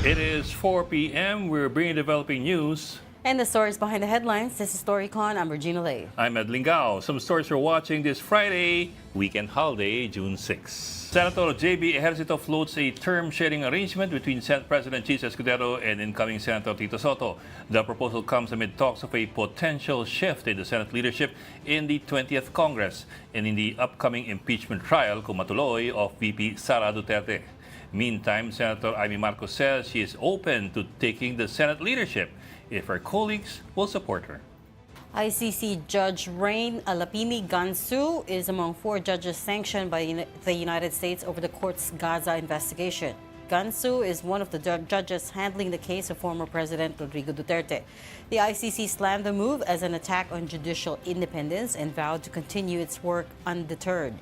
It is 4 p.m. We're bringing developing news. And the stories behind the headlines. This is StoryCon. I'm Regina Lay. I'm Ed Lingao. Some stories we're watching this Friday, weekend holiday, June 6. Senator J.B. Ejercito floats a term-sharing arrangement between Senate President Chis Escudero and incoming Senator Tito Soto. The proposal comes amid talks of a potential shift in the Senate leadership in the 20th Congress and in the upcoming impeachment trial, kung matuloy, of VP Sara Duterte. Meantime, Senator Amy Marcos says she is open to taking the Senate leadership if her colleagues will support her. ICC Judge Rain Alapini Gansu is among 4 judges sanctioned by the United States over the court's Gaza investigation. Gansu is one of the judges handling the case of former President Rodrigo Duterte. The ICC slammed the move as an attack on judicial independence and vowed to continue its work undeterred.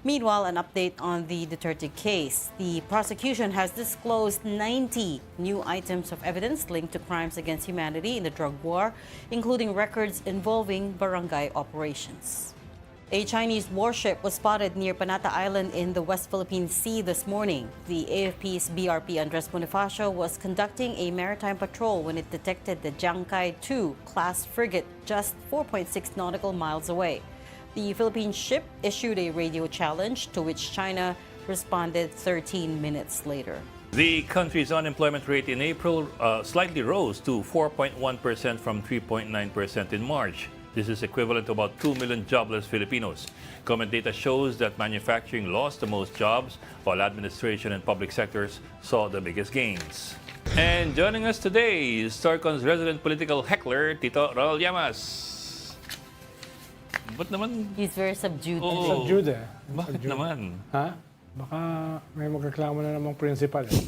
Meanwhile, an update on the Duterte case. The prosecution has disclosed 90 new items of evidence linked to crimes against humanity in the drug war, including records involving barangay operations. A Chinese warship was spotted near Panata Island in the West Philippine Sea this morning. The AFP's BRP Andres Bonifacio was conducting a maritime patrol when it detected the Jiangkai II class frigate just 4.6 nautical miles away. The Philippine ship issued a radio challenge to which China responded 13 minutes later. The country's unemployment rate in April slightly rose to 4.1% from 3.9% in March. This is equivalent to about 2 million jobless Filipinos. Comment data shows that manufacturing lost the most jobs, while administration and public sectors saw the biggest gains. And joining us today is StoryCon's resident political heckler, Tito Ronald Llamas. Ba't naman? He's very subdued. Oo. Subdued eh. Bakit Subdued. naman? Ha? Baka may magreklamo na namang principal eh.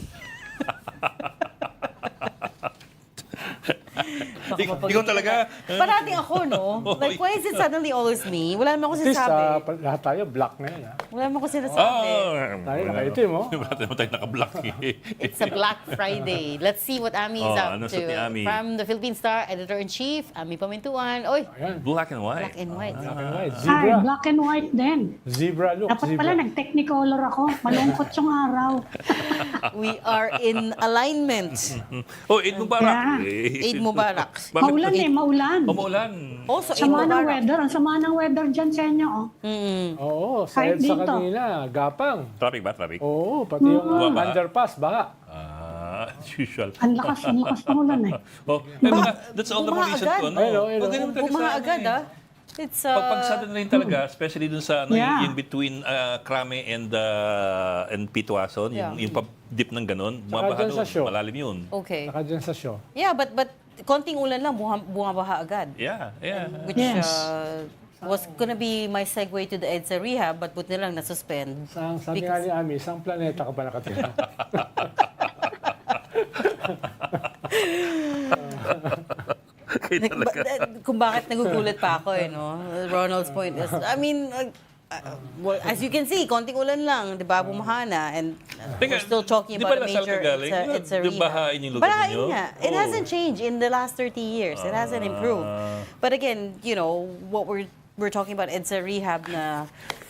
Ikaw talaga? Parating ako, no? Like, why is it suddenly always me? Wala naman ako At least sinasabi. lahat tayo black ngayon ha. Wala naman ako sinasabi. Tayo nakaitim oh. Bakit naman tayo naka-block eh? It's a Black Friday. Let's see what Ami is up ano to. suot ni Ami? From the Philippine Star, Editor-in-Chief, Ami Pamintuan. Oy, Ayan. Black and white. black and white. Black and white. Hi, Zebra. black and white din. Zebra look. Dapat Zebra. pala nag-technicolor ako. Malungkot yung araw. We are in alignment. Oh, Eid Mubarak. Yeah. Eid Mubarak. Bakit? Maulan eh, maulan. Oh, maulan. Also, Eid Sama ng Mubarak. weather. Ang sama ng weather dyan sa inyo. Oh. Oo, Kahit sa dito. kanina, gapang. Traffic ba? Traffic? Oo, pati yung Baba. underpass, baka. As usual. Ang lakas ng ulan eh. Oh, that's all the more reason agad. to, ano? Ayun, ayun. Oh, ganun talaga Bumaha sa agad, ano eh. ah. It's, Pagpagsada na rin talaga, especially dun sa ano, Yeah. in between Krame and Pituason, Yeah. yung dip ng ganun, Saka bumabaha dyan sa doon, show. malalim yun. okay. Saka dyan sa show. Yeah, but konting ulan lang, bumabaha agad. Yeah, yeah. Which Yes. was gonna be my segue to the EDSA rehab, but buti na lang na-suspend. Sabi nga ni Ami, isang planeta ka ba nakatira? Kaya talaga. Kung bakit nagugulat pa ako eh, no? Ronald's point is, I mean, well, as you can see, konting ulan lang, di ba, bumaha na, and we're still talking di ba about a Lasal major, ka galing? it's a Di rehab. bahain yung lugar Bahain ninyo? nga. It Oo. hasn't changed in the last 30 years. It hasn't improved. But again, you know, what we're talking about, it's a rehab na,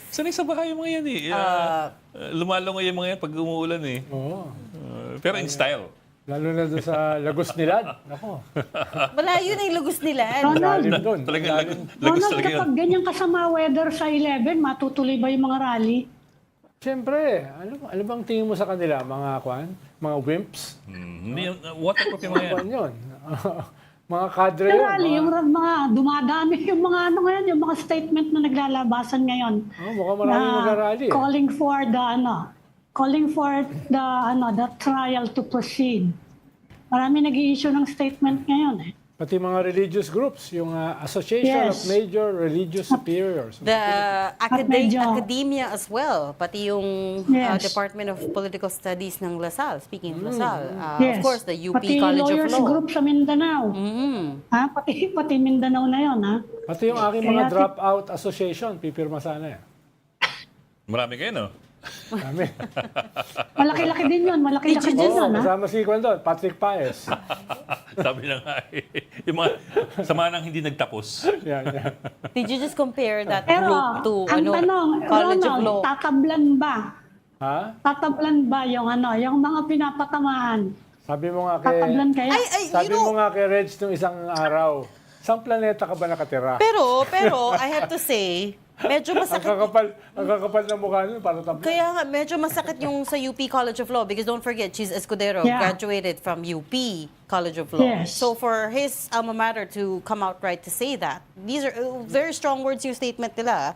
Sanay sa bahay yung mga yan eh. Lumalangoy yung mga yan pag umuulan eh. Oo. Pero in style. Lalo na doon sa Lagos Nilad. Ako, malayo na yung lugos nila. lalim doon. Talagang Lalim. lagos Ronald, talaga yun. kapag ganyan kasama weather sa 11, matutuloy ba yung mga rally? Siyempre, ano bang tingin mo sa kanila? Mga kwan? Mga wimps? Hindi, waterproof yung mga yan. Kwan yun. Mga kadre Sa yun. rally, yung mga dumadami yung mga ano ngayon, yung mga statement na naglalabasan ngayon. Mukhang maraming mag-rally. Calling for the trial to proceed. Marami nag-i-issue ng statement ngayon eh. Pati mga religious groups, yung Association of Yes. Major Religious Superiors. The medyo- academia as well, pati yung Yes. Department of Political Studies ng LaSalle, speaking of LaSalle. Yes. Of course, the UP Pati College of lawyers Law. group sa Mindanao. Ha? Pati Mindanao na yon ha? Pati yung aking mga dropout association, pipirma sana eh. Marami kayo, no? Kami. Malaki-laki din yun. Malaki-laki din Oo, yun ha? kasama si Kwan doon, Patrick Paez. Sabi na nga eh. Yung mga sama nang hindi nagtapos. Yan, yan. Did you just compare that Pero, group to ang tanong, College of Ronald, Law? tatablan ba? Ha? Tatablan ba yung mga pinapatamaan Sabi mo nga kay... Tatablan kaya. Sabi mo nga kay Reg nung isang araw, saan planeta ka ba nakatira? Pero, I have to say, medyo Ang masakit. kakapal ng mukha nun, para tabla. Kaya nga, medyo masakit yung sa UP College of Law because don't forget, Cheese Escudero Yeah. graduated from UP College of Law. Yes. So for his alma mater to come out right to say that, these are very strong words yung statement nila.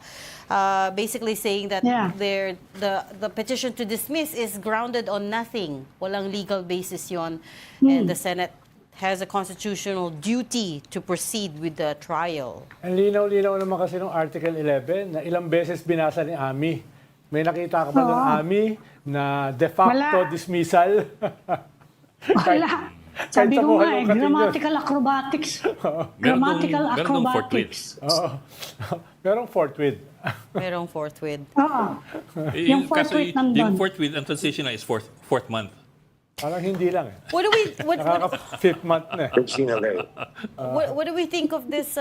Basically saying that Yeah. the petition to dismiss is grounded on nothing. Walang legal basis yon, and the Senate has a constitutional duty to proceed with the trial. Ang linaw-linaw naman kasi ng Article 11 na ilang beses binasa ni Ami. May nakita ka ba doon, Oo. Ami, na de facto Wala. dismissal? Wala. Sabi sa ko nga buhay eh, yung katingin. grammatical acrobatics. Grammatical Meron dong acrobatics. Oo. Merong forthwith. Merong forthwith. Oo. Yung forthwith nandun. Yung forthwith, ang transition na is fourth month. Parang hindi lang eh. What do we Nakaka-fifth month na eh. what do we think of this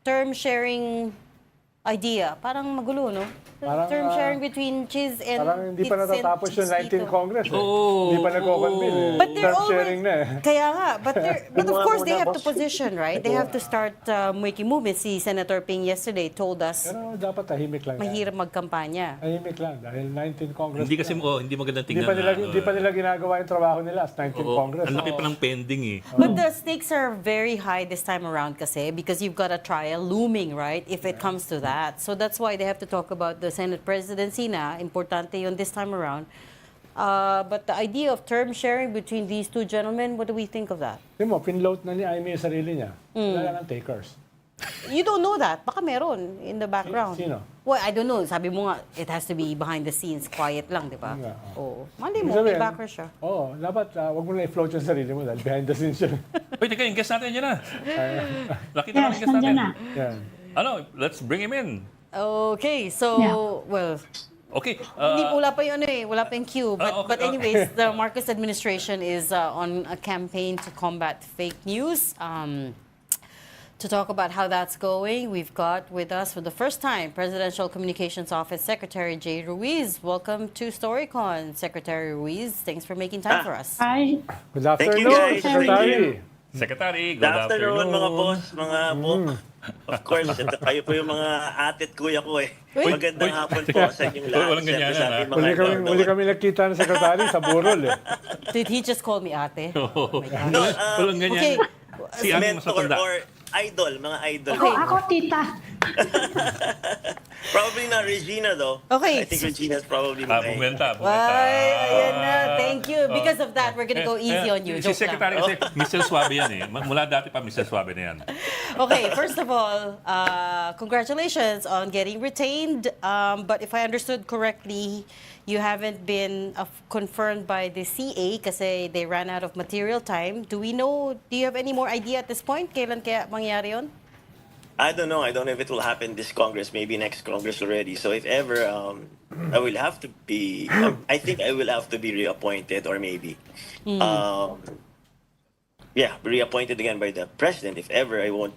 term sharing idea? Parang magulo, no? Parang, Term sharing between Cheese and Parang hindi pa Tits and natatapos yung 19th Tito. Congress eh. Oh. Hindi pa nagko-convene eh. But they're Term already, sharing na eh. kaya nga, but of course they have to position, right? They have to start making movements. Si Senator Ping yesterday told us Pero dapat tahimik lang yan. mahirap magkampanya. Tahimik lang dahil 19th Congress. Hindi kasi hindi magandang Hindi tingnan. hindi pa nila ginagawa yung trabaho nila as 19th Congress. Ang laki pa ng pending eh. But the stakes are very high this time around kasi because you've got a trial looming, right? If it comes to that. So that's why they have to talk about the Senate presidency na. Importante yun this time around. But the idea of term sharing between these two gentlemen, what do we think of that? Tingnan mo, pinload na ni Amy yung sarili niya. Wala lang ang takers. You don't know that. Baka meron in the background. Sino? Well, I don't know. Sabi mo nga, it has to be behind the scenes, quiet lang, di ba? Nga, Oo. Mali mo, Ibig may sabihin, backer siya. Oo, dapat wag mo na i-float yung sarili mo dahil behind the scenes yun. Wait, teka, yung guest natin yun na. Nakita namin Yes, yung guest nandiyan natin. na. Yan. Ano, let's bring him in. Okay, so, well, Okay. wala pa yung wala pa yung cue. But, okay, but anyways, the Marcos administration is on a campaign to combat fake news. To talk about how that's going, we've got with us for the first time Presidential Communications Office Secretary Jay Ruiz. Welcome to StoryCon, Secretary Ruiz. Thanks for making time for us. Ay, Good Thank you, afternoon, guys. Secretary. Secretary, Good good afternoon, afternoon. mga boss, mga book. Of course, ito, kayo po yung mga atit kuya ko eh. Uy. Magandang hapon po sa inyong lahat. Walang ganyanan, Siyempre sa ating mga Muli kami nagkita ng Secretary sa Burol eh. Did he just call me ate? Oh my God. No, Walang ganyan. Okay. Si Ami mas mentor matanda. or idol, mga idol. Okay. ako tita. Probably not Regina though. Okay. I think Regina's probably mga Bumenta. Ay, ayan na. Thank you. Because of that, we're gonna go easy on you. Si Joke lang. Secretary kasi Mr. Suave yan eh. Mula dati pa Mr. Suave na yan. Okay, first of all, congratulations on getting retained. But if I understood correctly, you haven't been confirmed by the CA kasi they ran out of material time. Do you have any more idea at this point? Kailan kaya mangyari yun? I don't know. I don't know if it will happen this Congress, maybe next Congress already. So if ever, I will have to be, I think I will have to be reappointed or maybe, reappointed again by the president if ever I won't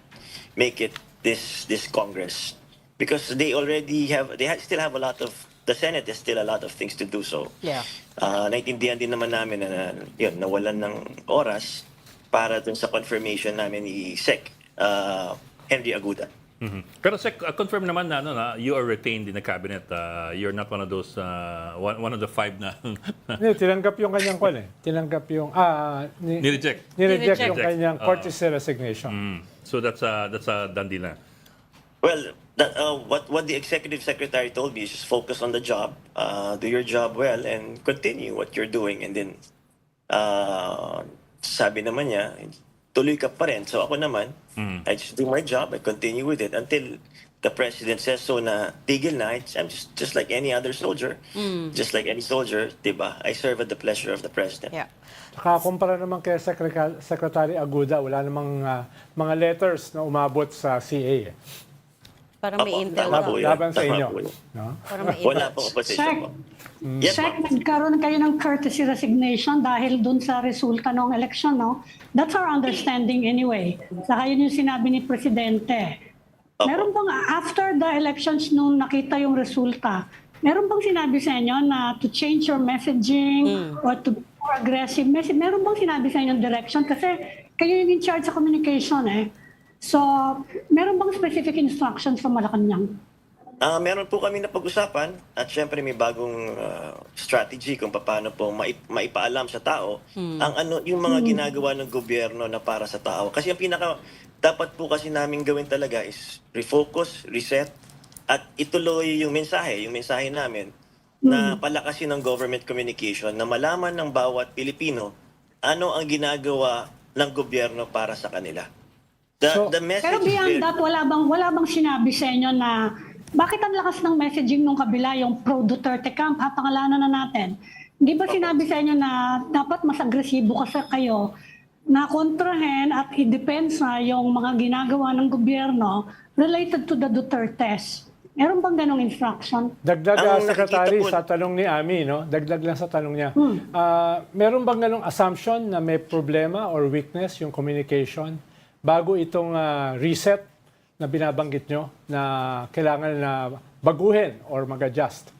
make it this Congress. Because they already still have a lot of, the Senate has still a lot of things to do. So, Yeah. naintindihan din naman namin na yun, nawalan ng oras para dun sa confirmation namin ni Sec. Henry Aguda. Pero Sec, confirm naman na, you are retained in the cabinet. You're not one of those, one of the five na Hindi, tinanggap yung kanyang kwan eh. Tinanggap yung, nireject. nireject yung Nireject. kanyang courtesy resignation. So that's a done deal na. Well, what the executive secretary told me is just focus on the job, do your job well, and continue what you're doing. And then, sabi naman niya, tuloy ka pa rin. So ako naman, I just do my job, I continue with it until the president says so na tigil na. I'm just like any other soldier. Just like any soldier, diba? I serve at the pleasure of the president. Yeah. Saka kumpara naman kay Secretary Aguda, wala namang mga letters na umabot sa CA eh. Parang may Opo, intel tama ka. po yun. Laban sa Tama inyo. po yun. No? Parang may Wala intel. pong opposition Sec, po. Yes, Sec, ma'am. nagkaroon kayo ng courtesy resignation dahil dun sa resulta ng election, no? That's our understanding anyway. Saka yun yung sinabi ni Presidente. Meron bang, after the elections nung nakita yung resulta, meron bang sinabi sa inyo na to change your messaging or to more aggressive message. Meron bang sinabi sa inyong direction? Kasi kayo yung in charge sa communication eh. So, meron bang specific instructions sa Malacanang? Meron po kami na pag-usapan at syempre may bagong strategy kung paano po maipaalam sa tao ang yung mga ginagawa ng gobyerno na para sa tao. Kasi ang pinaka dapat po kasi namin gawin talaga is refocus, reset at ituloy yung mensahe namin na palakasin ng government communication na malaman ng bawat Pilipino ano ang ginagawa ng gobyerno para sa kanila. The message Pero beyond that, wala bang sinabi sa inyo na bakit ang lakas ng messaging nung kabila, yung pro-Duterte camp, pangalanan na natin? Hindi ba sinabi sa inyo na dapat mas agresibo kasi kayo na kontrahen at i-depensa yung mga ginagawa ng gobyerno related to the Dutertes? Meron bang ganong instruction? Dagdag, Ang Secretary, nakikita po- sa tanong ni Ami, no? Dagdag lang sa tanong niya. Meron bang ganong assumption na may problema or weakness yung communication bago itong reset na binabanggit nyo na kailangan na baguhin or mag-adjust?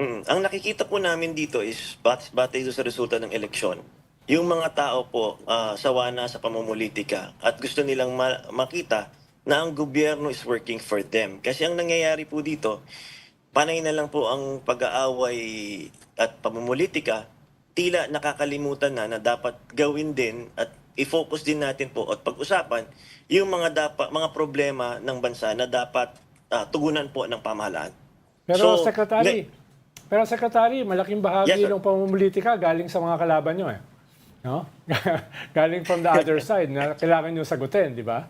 Ang nakikita po namin dito is batay sa resulta ng eleksyon. Yung mga tao po sawa na sa pamumulitika at gusto nilang makita na ang gobyerno is working for them. Kasi ang nangyayari po dito, panay na lang po ang pag-aaway at pamumulitika, tila nakakalimutan na dapat gawin din at i-focus din natin po at pag-usapan yung mga problema ng bansa na dapat tugunan po ng pamahalaan. Pero So, Secretary, malaking bahagi Yes, sir. ng pamumulitika galing sa mga kalaban nyo eh. No? Galing from the other side na kailangan nyo sagutin, di ba?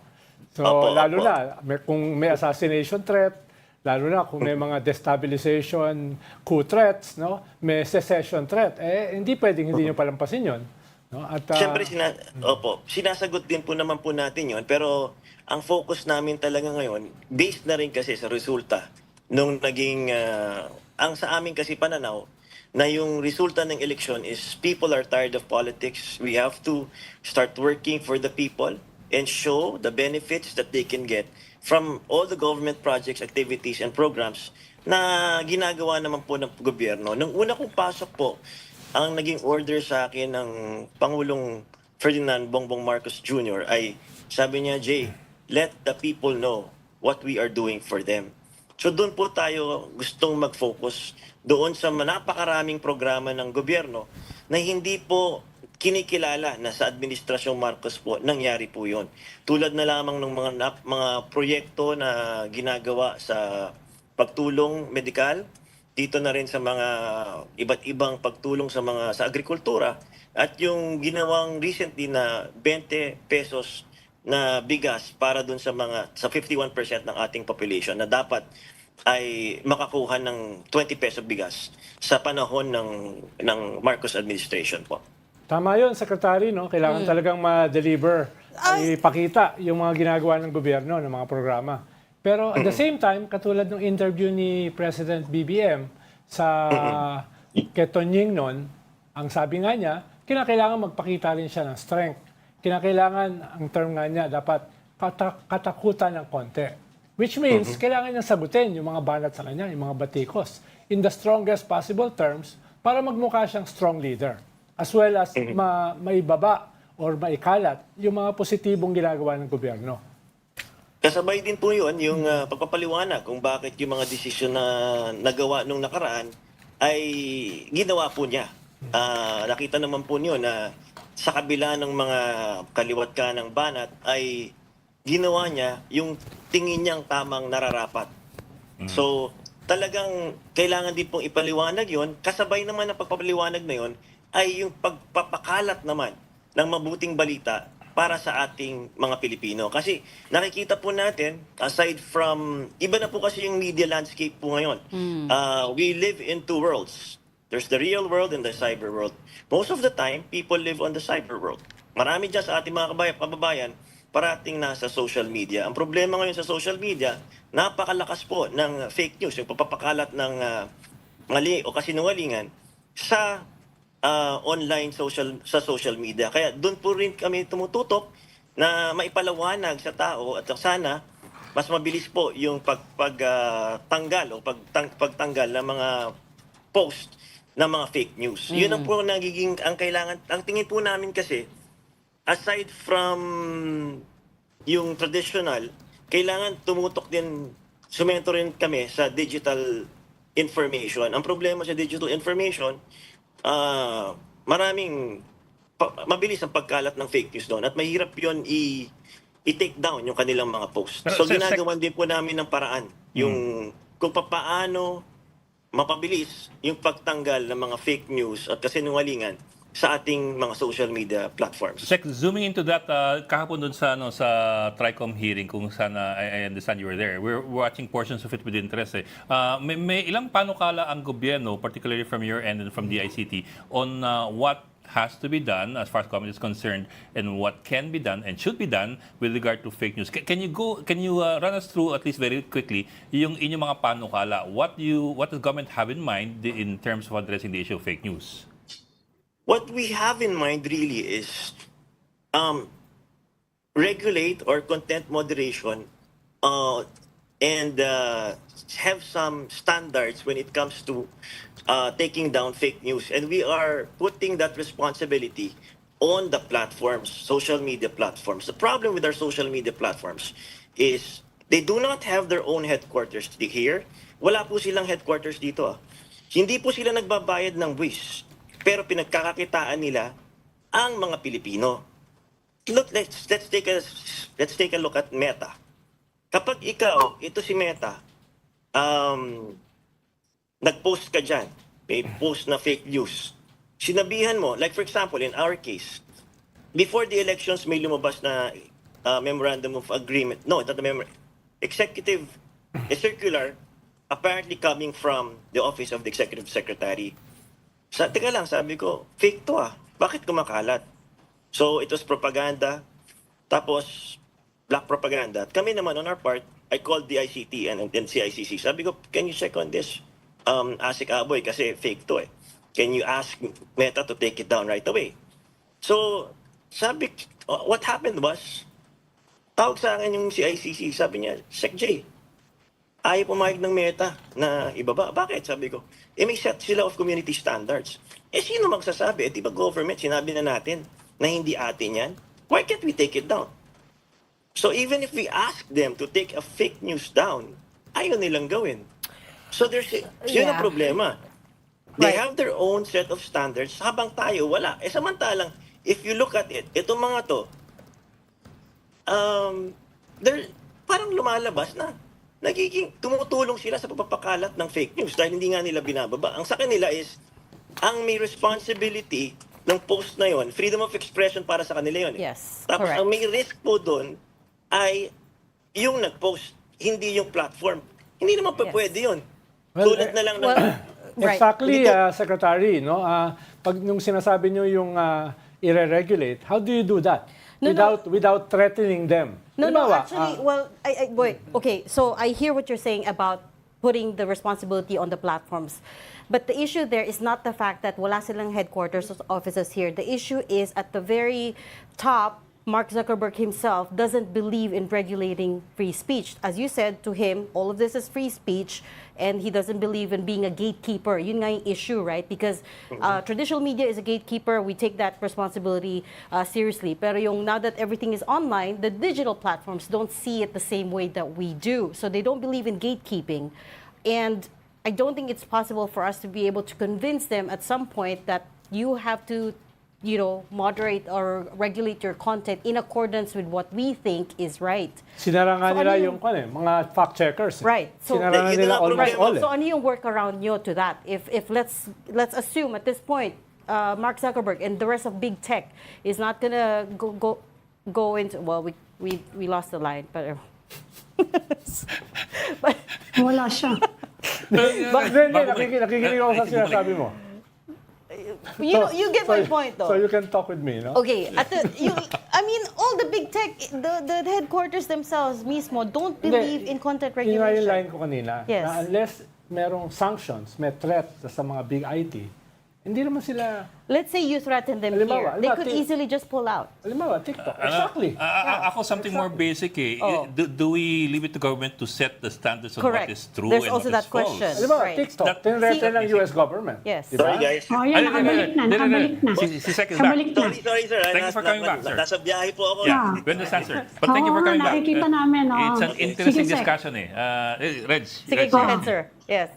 So, Opo, lalo opo. na kung may assassination threat, lalo na kung may mga destabilization coup threats, no? May secession threat, hindi pwedeng hindi nyo palampasin yon. No? At, Siyempre, sinasagot din po naman po natin yon. Pero ang focus namin talaga ngayon, based na rin kasi sa resulta nung naging, ang sa amin kasi pananaw, na yung resulta ng eleksyon is people are tired of politics. We have to start working for the people and show the benefits that they can get from all the government projects, activities, and programs na ginagawa naman po ng gobyerno. Nung una kong pasok po, ang naging order sa akin ng Pangulong Ferdinand Bongbong Marcos Jr. ay sabi niya, Jay, let the people know what we are doing for them. So doon po tayo gustong mag-focus doon sa napakaraming programa ng gobyerno na hindi po kinikilala na sa Administrasyong Marcos po nangyari po yon. Tulad na lamang ng mga proyekto na ginagawa sa pagtulong medikal, dito na rin sa mga iba't ibang pagtulong sa agrikultura at yung ginawang recently na 20 pesos na bigas para dun sa 51% ng ating population na dapat ay makakuha ng 20 peso bigas sa panahon ng Marcos administration po. tama yun, Secretary, no? Kailangan talagang ma-deliver, ipakita yung mga ginagawa ng gobyerno, ng mga programa. Pero at the same time, katulad ng interview ni President BBM sa Ketonying noon, ang sabi nga niya, kinakailangan magpakita rin siya ng strength. Kinakailangan, ang term nga niya, dapat katakutan ng konti. Which means, kailangan niyang sagutin yung mga banat sa kanya, yung mga batikos, in the strongest possible terms, para magmukha siyang strong leader. As well as maibaba or maikalat yung mga positibong ginagawa ng gobyerno. Kasabay din po yun, yung pagpapaliwanag kung bakit yung mga desisyon na nagawa nung nakaraan ay ginawa po niya. Nakita naman po niyo na sa kabila ng mga kaliwat ka ng banat ay ginawa niya yung tingin niyang tamang nararapat. So talagang kailangan din pong ipaliwanag yon. Kasabay naman ng pagpapaliwanag na yon ay yung pagpapakalat naman ng mabuting balita para sa ating mga Pilipino. Kasi nakikita po natin, aside from, iba na po kasi yung media landscape po ngayon. We live in two worlds. There's the real world and the cyber world. Most of the time, people live on the cyber world. Marami dyan sa ating mga kababayan, parating nasa social media. Ang problema ngayon sa social media, napakalakas po ng fake news, yung papapakalat ng mali o kasinungalingan sa online sa social media. Kaya doon po rin kami tumututok na maipalawanag sa tao at sana mas mabilis po yung pagtanggal ng mga post ng mga fake news. Yun ang po nagiging, ang kailangan, ang tingin po namin kasi, aside from yung traditional, kailangan tumutok din, sumento rin kami sa digital information. Ang problema sa digital information, maraming, mabilis ang pagkalat ng fake news doon at mahirap yun i-take down yung kanilang mga posts. Pero, So Sec- ginagawan din po namin ng paraan yung kung paano mapabilis yung pagtanggal ng mga fake news at kasinungalingan sa ating mga social media platforms. Sec, zooming into that, kahapon dun sa, sa TRICOM hearing, kung sana, I understand you were there, we're watching portions of it with interest. May ilang panukala ang gobyerno, particularly from your end and from the ICT, on what has to be done as far as government is concerned and what can be done and should be done with regard to fake news. Can you run us through at least very quickly yung inyong mga panukala? What does government have in mind in terms of addressing the issue of fake news? What we have in mind really is regulate or content moderation and have some standards when it comes to taking down fake news. And we are putting that responsibility on the platforms, social media platforms. The problem with our social media platforms is they do not have their own headquarters here. Wala po silang headquarters dito. Hindi po sila nagbabayad ng buwis, pero pinagkakakitaan nila ang mga Pilipino. Look, let's take a look at Meta. Kapag ikaw, ito si Meta, nag-post ka dyan, may post na fake news. Sinabihan mo, like for example, in our case, before the elections may lumabas na memorandum of agreement. No, it's not a executive, a circular apparently coming from the office of the executive secretary. Teka lang, sabi ko, fake to Bakit kumakalat? So, it was propaganda, tapos black propaganda. At kami naman on our part, I called the ICT and CICC. Sabi ko, can you check on this? Asik Aboy, kasi fake to Can you ask Meta to take it down right away? So, what happened was, tawag sa akin yung CICC, sabi niya, Sec J, ayaw pumayag ng Meta na ibaba. Bakit? Sabi ko, may set sila of community standards. Sino magsasabi? Di ba government, sinabi na natin na hindi atin yan? Why can't we take it down? So even if we ask them to take a fake news down, ayaw nilang gawin. So yun ang problema. They Right. have their own set of standards, habang tayo wala. Samantalang, if you look at it, itong mga to, they're parang lumalabas na. Tumutulong sila sa pagpapakalat ng fake news dahil hindi nga nila binababa. Ang sa kanila is, ang may responsibility ng post na yon, freedom of expression para sa kanila yon. Yes, Tapos correct. ang may risk po doon ay yung nag-post, hindi yung platform. Hindi naman pa Yes. pwede yun. Well, Tulad na lang ng... Well, right. Exactly, Secretary. No? Pag nung sinasabi nyo yung i-regulate, how do you do that? No. Without threatening them? No, Halimbawa, actually, well, wait, okay, so I hear what you're saying about putting the responsibility on the platforms. But the issue there is not the fact that wala silang headquarters or offices here. The issue is at the very top, Mark Zuckerberg himself doesn't believe in regulating free speech. As you said to him, all of this is free speech, and he doesn't believe in being a gatekeeper. Yun nga yung issue, right? Because traditional media is a gatekeeper. We take that responsibility seriously. Pero yung now that everything is online, the digital platforms don't see it the same way that we do. So they don't believe in gatekeeping. And I don't think it's possible for us to be able to convince them at some point that you have to, moderate or regulate your content in accordance with what we think is right. sinara nga So, nila ano yung mga fact-checkers. Right. So, Sinara nga Yun nila ang almost problema. all. So ano yung workaround nyo to that? If let's assume at this point, Mark Zuckerberg and the rest of big tech is not gonna go into, well, we lost the line, but Wala siya. Hindi, nakikinig ako sa sinasabi mo. you get my point though. So you can talk with me, no? Okay, all the big tech, the headquarters themselves mismo don't believe in content Yun nga yung regulation. line ko kanina. Yes. Na unless merong sanctions, may threat sa mga big IT, Hindi naman sila, Let's say you threaten them Halimbawa, here. They halimbawa, could easily just pull out. halimbawa, TikTok. Exactly. Ako something more basic eh. Oh. Do we leave it to government to set the standards on Correct. what is true There's and also what is that question. false? Halimbawa, Right. TikTok, That- tinreten ng US government. Yes. Diba? Sorry guys. Oh, yan, nakabalik na, nakabalik na. Si Sec is Ano back. Sorry sir. Thank you for coming back, sir. Nasa biyahe po ako. Yeah, we understand, sir. But thank you for Oo, coming back. nakikita namin, oh. It's an interesting Sige, Sec. discussion eh. Reg. Sige, Reg, go ahead, sir. Yes.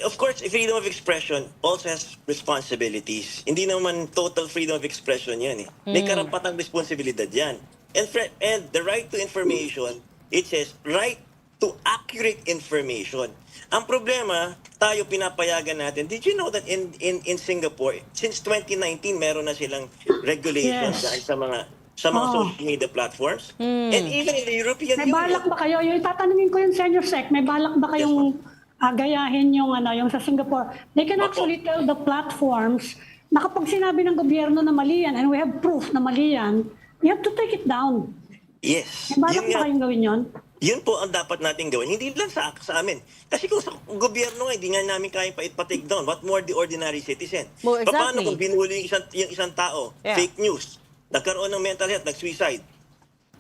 Of course, freedom of expression also has responsibilities. Hindi naman total freedom of expression yan eh. May karapatang responsibilidad yan. And the right to information, it says right to accurate information. Ang problema, tayo pinapayagan natin. Did you know that in Singapore, since 2019, meron na silang regulations Yes. dahil sa mga social media platforms? And even in the European May balak Union. ba kayo? Yung tatanungin ko yung senior sec, may balak ba kayong gayahin yung yung sa Singapore? They can actually tell the platforms na kapag sinabi ng gobyerno na mali yan, and we have proof na mali yan, we have to take it down. Yes. May balak Yun ba nga. kayong gawin yun? Yun po ang dapat nating gawin. Hindi lang sa amin. Kasi kung sa gobyerno nga, hindi nga namin kaya pa-take down. What more the ordinary citizen? Well, exactly. Paano kung binuli yung isang tao, Yeah. fake news, nagkaroon ng mental health, nag-suicide?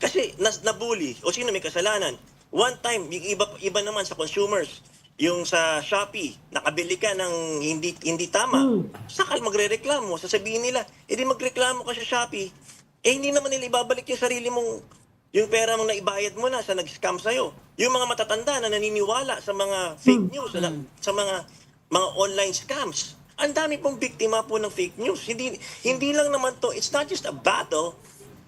Kasi nabully, o sino may kasalanan? One time, yung iba naman sa consumers, yung sa Shopee, nakabili ka ng hindi tama, sakal magrereklamo, sasabihin nila, edi magreklamo ka sa Shopee, hindi naman nila ibabalik yung sarili mong, yung pera mong naibayad mo na sa nag-scam sa'yo. Yung mga matatanda na naniniwala sa mga fake news, sa mga online scams. Ang dami pong biktima po ng fake news. Hindi lang naman to, it's not just a battle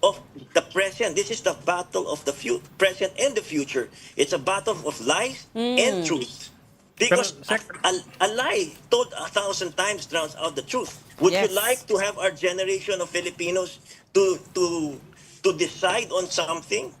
of the present. This is the battle of the present and the future. It's a battle of lies and truth. Because Pero, Sec- a lie told 1,000 times drowns out the truth. Would you Yes. like to have our generation of Filipinos to decide on something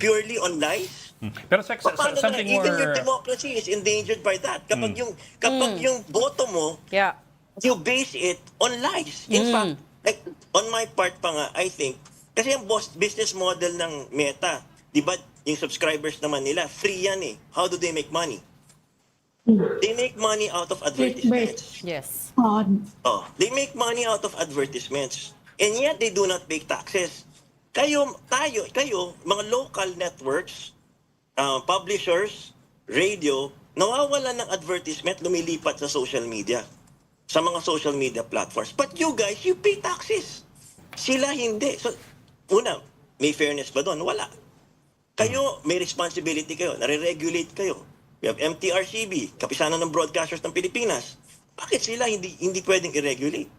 purely on lies? Pero Sec, Paano na, something more... even your democracy is endangered by that. Kapag yung boto mo, Yeah. you base it on lies. In fact, like, on my part pa nga, I think, kasi yung business model ng Meta, di ba, yung subscribers naman nila, free yan eh. How do they make money? They make money out of advertisements. Yes. Oh, They make money out of advertisements. And yet, they do not pay taxes. Kayo, mga local networks, publishers, radio, nawawalan ng advertisement, lumilipat sa social media, sa mga social media platforms. But you guys, you pay taxes. Sila hindi. So, una, may fairness ba doon? Wala. Kayo, may responsibility kayo, nare-regulate kayo. We have MTRCB, Kapisanan ng Broadcasters ng Pilipinas. Bakit sila hindi pwedeng i-regulate?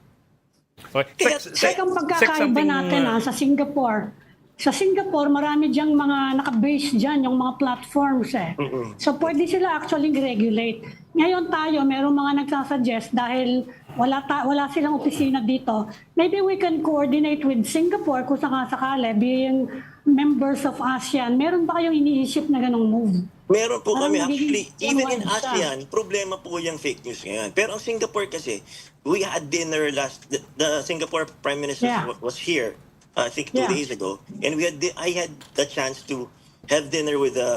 Okay. Sec, ang pagkakaiba natin sa Singapore. Sa Singapore, marami diyang mga naka-base dyan, yung mga platforms eh. So pwede sila actually regulate. Ngayon tayo, merong mga nagsasuggest dahil wala silang opisina dito. Maybe we can coordinate with Singapore kung sakasakali, being members of ASEAN. Meron ba kayong iniisip na ganong move? Meron po kami. Parang Actually, nagiging even in one-wide siya. ASEAN, problema po yung fake news ngayon. Pero ang Singapore kasi, we had dinner the Singapore Prime Minister was here, I think 2 days ago. And I had the chance to have dinner with the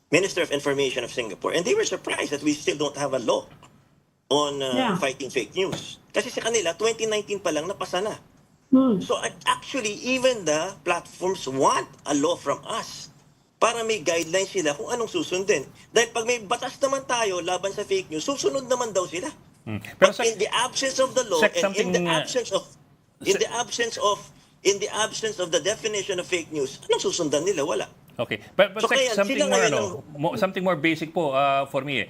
Minister of Information of Singapore. And they were surprised that we still don't have a law on fighting fake news. Kasi sa kanila, 2019 pa lang napasa na. So actually, even the platforms want a law from us para may guidelines sila kung anong susundin. Dahil pag may batas naman tayo laban sa fake news, susunod naman daw sila. Pero But in the absence of the law Sec, and in the something, absence of the definition of fake news, anong susundan nila? Wala. Okay. But So Sec, kaya something sila more, ngayon something more basic po for me.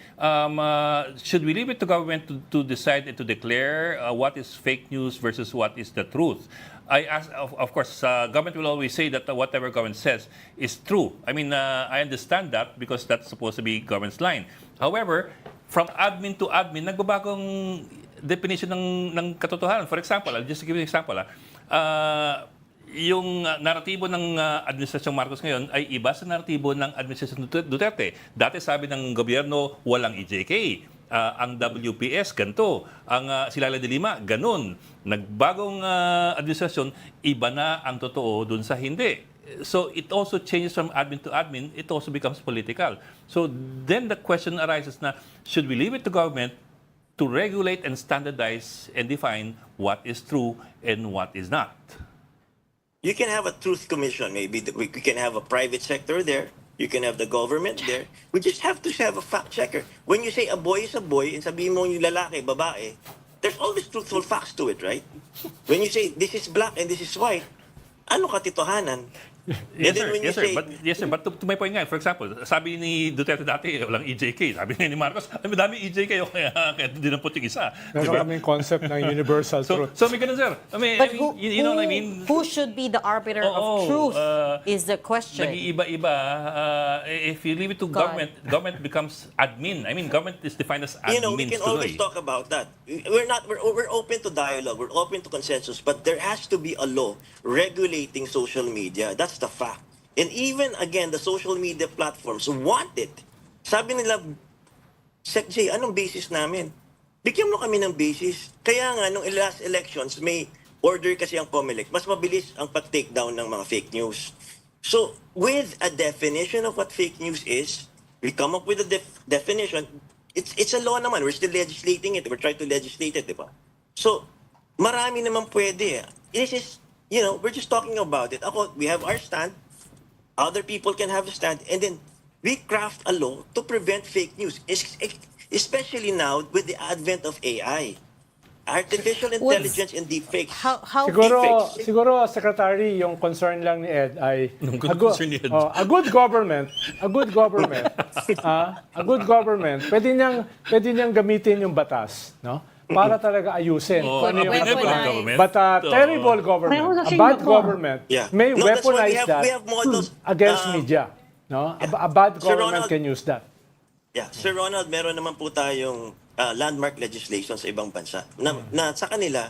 Should we leave it to government to decide and to declare what is fake news versus what is the truth? I ask, of course, government will always say that whatever government says is true. I mean, I understand that because that's supposed to be government's line. However, from admin to admin, nagbabagong definition ng katotohanan. For example, I'll just give you an example. Yung naratibo ng Administrasyong Marcos ngayon ay iba sa naratibo ng Administrasyong Duterte. Dati sabi ng gobyerno, walang EJK. Ang WPS, ganito. Ang Silala de Lima, ganun. Nagbagong administrasyon, iba na ang totoo dun sa hindi. So it also changes from admin to admin. It also becomes political. So then the question arises na, should we leave it to government to regulate and standardize and define what is true and what is not. You can have a truth commission. Maybe we can have a private sector there. You can have the government there. We just have to have a fact checker. When you say a boy is a boy, and sabihin mo yung lalaki, babae, there's always truthful facts to it, right? When you say this is black and this is white, ano katotohanan? Yes, And then sir. when you Yes, sir. say- Yes, sir. But to my point nga, for example, sabi ni Duterte dati, walang EJK. Sabi ni Marcos, ay madami EJK, kaya dinampot yung isa. Meron Diba? kaming concept ng universal So, truth. so may ganun, sir. But You know what I mean? who should be the arbiter Oo, of truth is the question. Nag-iiba-iba. If you leave it to God. government becomes admin. I mean, government is defined as admin. You know, we can always talk about that. We're open to dialogue, we're open to consensus, but there has to be a law regulating social media. That's the fact. And even, again, the social media platforms want it. Sabi nila, Sec J, anong basis namin? Bigyan mo kami ng basis. Kaya nga, nung last elections, may order kasi ang COMELEC. Mas mabilis ang pag-take down ng mga fake news. So, with a definition of what fake news is, we come up with a definition. It's a law naman. We're still legislating it. We're trying to legislate it, di ba? So, marami naman pwede. This is, we're just talking about it. We have our stand. Other people can have a stand, and then we craft a law to prevent fake news, especially now with the advent of AI, artificial intelligence and deepfakes. How Siguro, Secretary, yung concern lang ni Ed ay Yung concern ni Ed. a good government, pwede niyang gamitin yung batas, no? Para talaga ayusin. Oh, Kung ano yung benevolent weaponized. government. But terrible government, Pareho sa a bad Singapore. government Yeah. may No, that's why weaponize we have models, against media. No? A bad Sir government Ronald- can use that. Yeah, Sir Ronald, meron naman po tayong landmark legislation sa ibang bansa na sa kanila,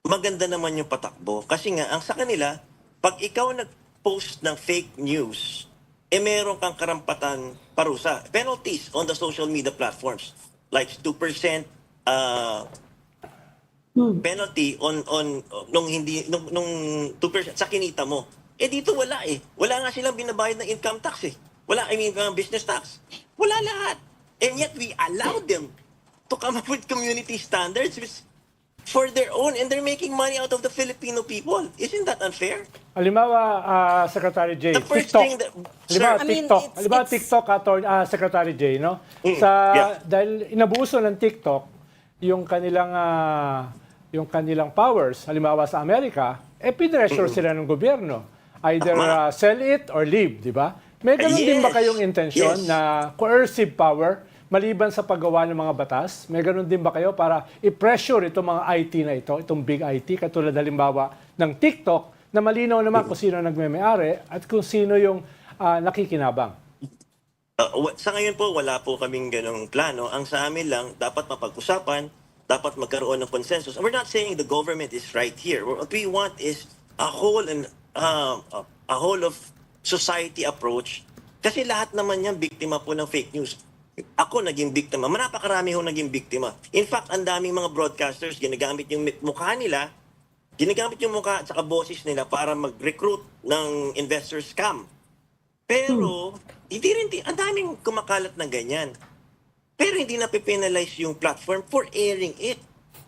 maganda naman yung patakbo. Kasi nga, ang sa kanila, pag ikaw nag-post ng fake news, meron kang karampatan parusa. Penalties on the social media platforms. Like 2% penalty on nung 2% sa kinita mo. Dito wala eh. Wala nga silang binabayad ng income tax eh. Wala, business tax. Wala lahat. And yet we allow them to come up with community standards for their own, and they're making money out of the Filipino people. Isn't that unfair? Halimbawa, Secretary Jay, The first TikTok. thing that- Halimbawa, Sir, I mean, TikTok. it's- Halimbawa, it's- TikTok, Secretary Jay, no? Yeah. Dahil inabuso ng TikTok yung kanilang powers, halimbawa sa Amerika, pinressure sila ng gobyerno. Either Tama. sell it or leave, di ba? May ganun din ba Yes. kayong intensyon Yes. na coercive power maliban sa paggawa ng mga batas? May ganun din ba kayo para i-pressure itong mga IT na ito, itong big IT, katulad halimbawa ng TikTok, na malinaw naman kung sino nagme-may-ari at kung sino yung nakikinabang? Sa ngayon po, wala po kaming ganong plano. Ang sa amin lang, dapat mapag-usapan, dapat magkaroon ng consensus. And we're not saying the government is right here. What we want is a whole of society approach. Kasi lahat naman yan biktima po ng fake news. Ako naging biktima. Napakarami ho naging biktima. In fact, ang daming mga broadcasters ginagamit yung mukha nila, ginagamit yung mukha at saka boses nila para mag-recruit ng investor scam. Pero, ang daming kumakalat ng ganyan. Pero hindi na penalize yung platform for airing it.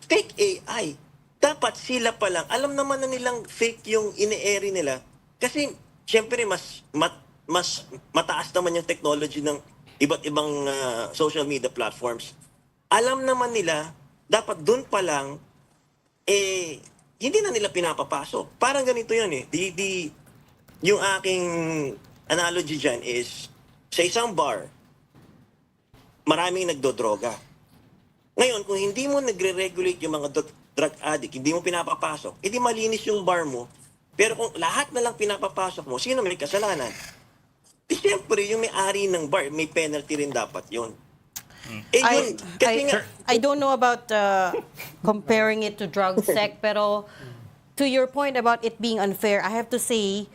Fake AI. Dapat sila pa lang, alam naman na nilang fake yung ine-airy nila. Kasi, syempre, mas mataas naman yung technology ng iba't ibang social media platforms. Alam naman nila, dapat dun pa lang, hindi na nila pinapapasok. Parang ganito yun eh. Yung aking analogy dyan is, sa isang bar, maraming nagdodroga. Ngayon, kung hindi mo nagre-regulate yung mga drug addict, hindi mo pinapapasok, edi malinis yung bar mo. Pero kung lahat na lang pinapapasok mo, sino may kasalanan? Siyempre, yung may-ari ng bar, may penalty rin dapat yun. Yun, kasi nga, I don't know about comparing it to drug sec, pero to your point about it being unfair, I have to say,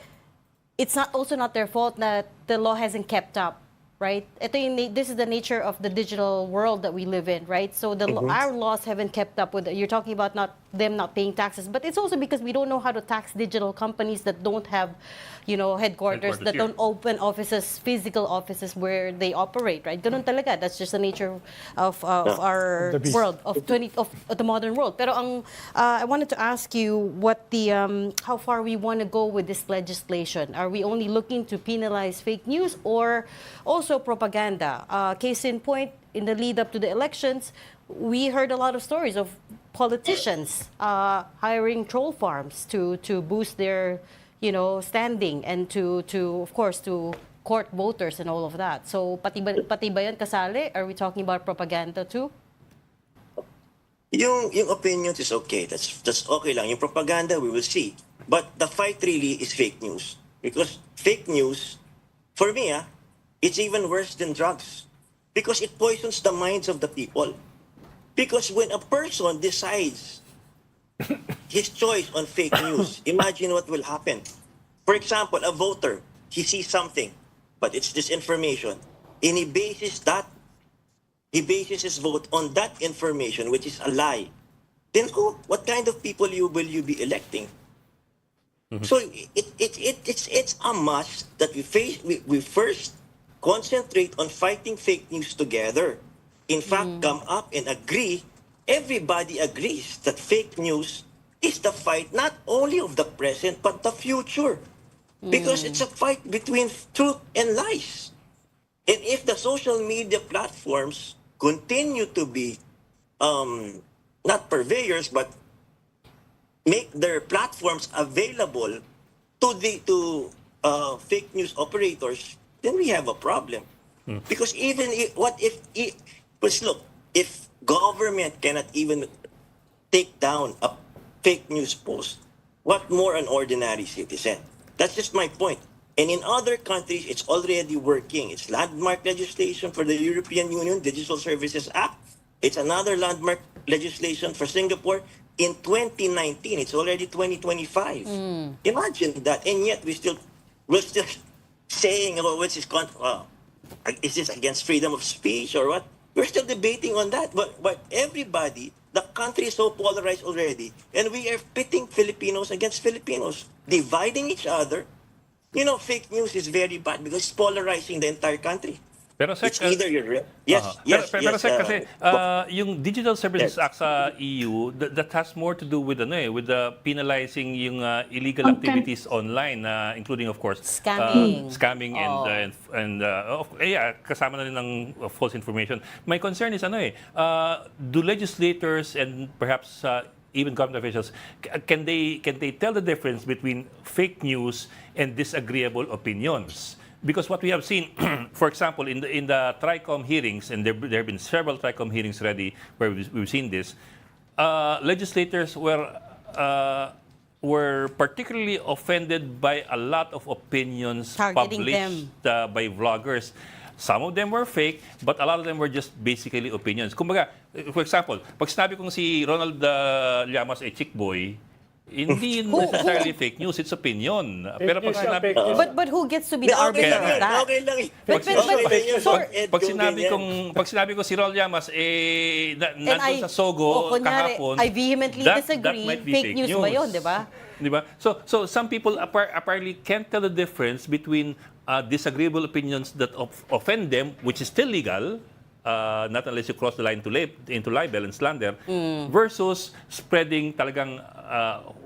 it's also not their fault that the law hasn't kept up, right? This is the nature of the digital world that we live in, right? So our laws haven't kept up with it. You're talking about not them not paying taxes, but it's also because we don't know how to tax digital companies that don't have, headquarters, that here. don't open offices, physical offices where they operate, right? Ganun talaga. That's just the nature of our The beast. world, of the modern world. Pero I wanted to ask you what how far we want to go with this legislation. Are we only looking to penalize fake news or also propaganda? Case in point, in the lead up to the elections, we heard a lot of stories of politicians hiring troll farms to boost their standing and to of course to court voters and all of that. So pati ba yan kasali? Are we talking about propaganda too? Yung opinions is okay. That's okay lang. Yung propaganda, we will see. But the fight really is fake news. Because fake news, for me, it's even worse than drugs. Because it poisons the minds of the people. Because when a person decides his choice on fake news, imagine what will happen. For example, a voter, he sees something, but it's disinformation, and he bases his vote on that information, which is a lie. Then what kind of people will you be electing? So it's a must that we first concentrate on fighting fake news together. In fact, come up and agree. Everybody agrees that fake news is the fight not only of the present but the future, because it's a fight between truth and lies. And if the social media platforms continue to be not purveyors but make their platforms available to fake news operators, then we have a problem. Because look, if government cannot even take down a fake news post, what more an ordinary citizen? That's just my point. And in other countries, it's already working. It's landmark legislation for the European Union, Digital Services Act. It's another landmark legislation for Singapore. In 2019, it's already 2025. Imagine that. And yet we're still saying, is this against freedom of speech or what? We're still debating on that. But everybody, the country is so polarized already. And we are pitting Filipinos against Filipinos, dividing each other. Fake news is very bad because it's polarizing the entire country. Pero Sec, It's either you're... Yes, yes, pero yes. Sec, kasi yung Digital Services Yes. Act sa EU, that has more to do with with the penalizing yung illegal Content. activities online, including of course Scamming. and kasama na rin ng false information. My concern is do legislators and perhaps even government officials, can they tell the difference between fake news and disagreeable opinions? Because what we have seen, for example, in the TRICOM hearings, and there have been several TRICOM hearings already where we've seen this, legislators were particularly offended by a lot of opinions Targeting published by vloggers. Some of them were fake, but a lot of them were just basically opinions. Kumbaga, for example, pag sinabi kong si Ronald Llamas ay chick boy, hindi necessarily fake news, it's opinion. Pero pag news, sinabi fake news. But who gets to be the arbiter of that? Okay lang. Pag sinabi ko si Ronald Llamas nandun sa Sogo kunyari, kahapon, I vehemently that disagree. might be Fake news ba yun, di ba? Diba? So some people apparently can't tell the difference between disagreeable opinions that offend them, which is still legal, not unless you cross the line into libel and slander, versus spreading talagang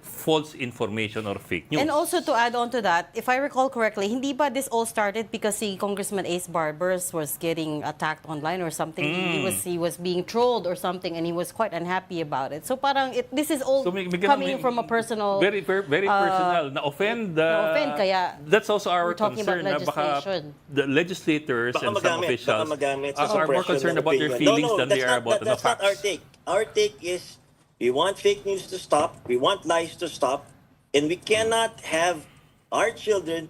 false information or fake news. And also to add on to that, if I recall correctly, hindi ba this all started because si Congressman Ace Barbers was getting attacked online or something? He was being trolled or something, and he was quite unhappy about it. So parang this is all coming from a personal... very personal. Na-offend. kaya that's also our we're talking concern. about Na baka legislation. the legislators Baka and some officials magamit sa are more suppression concerned ng about their opinion. feelings than they are about the That's not our facts. take. Our take is we want fake news to stop, we want lies to stop, and we cannot have our children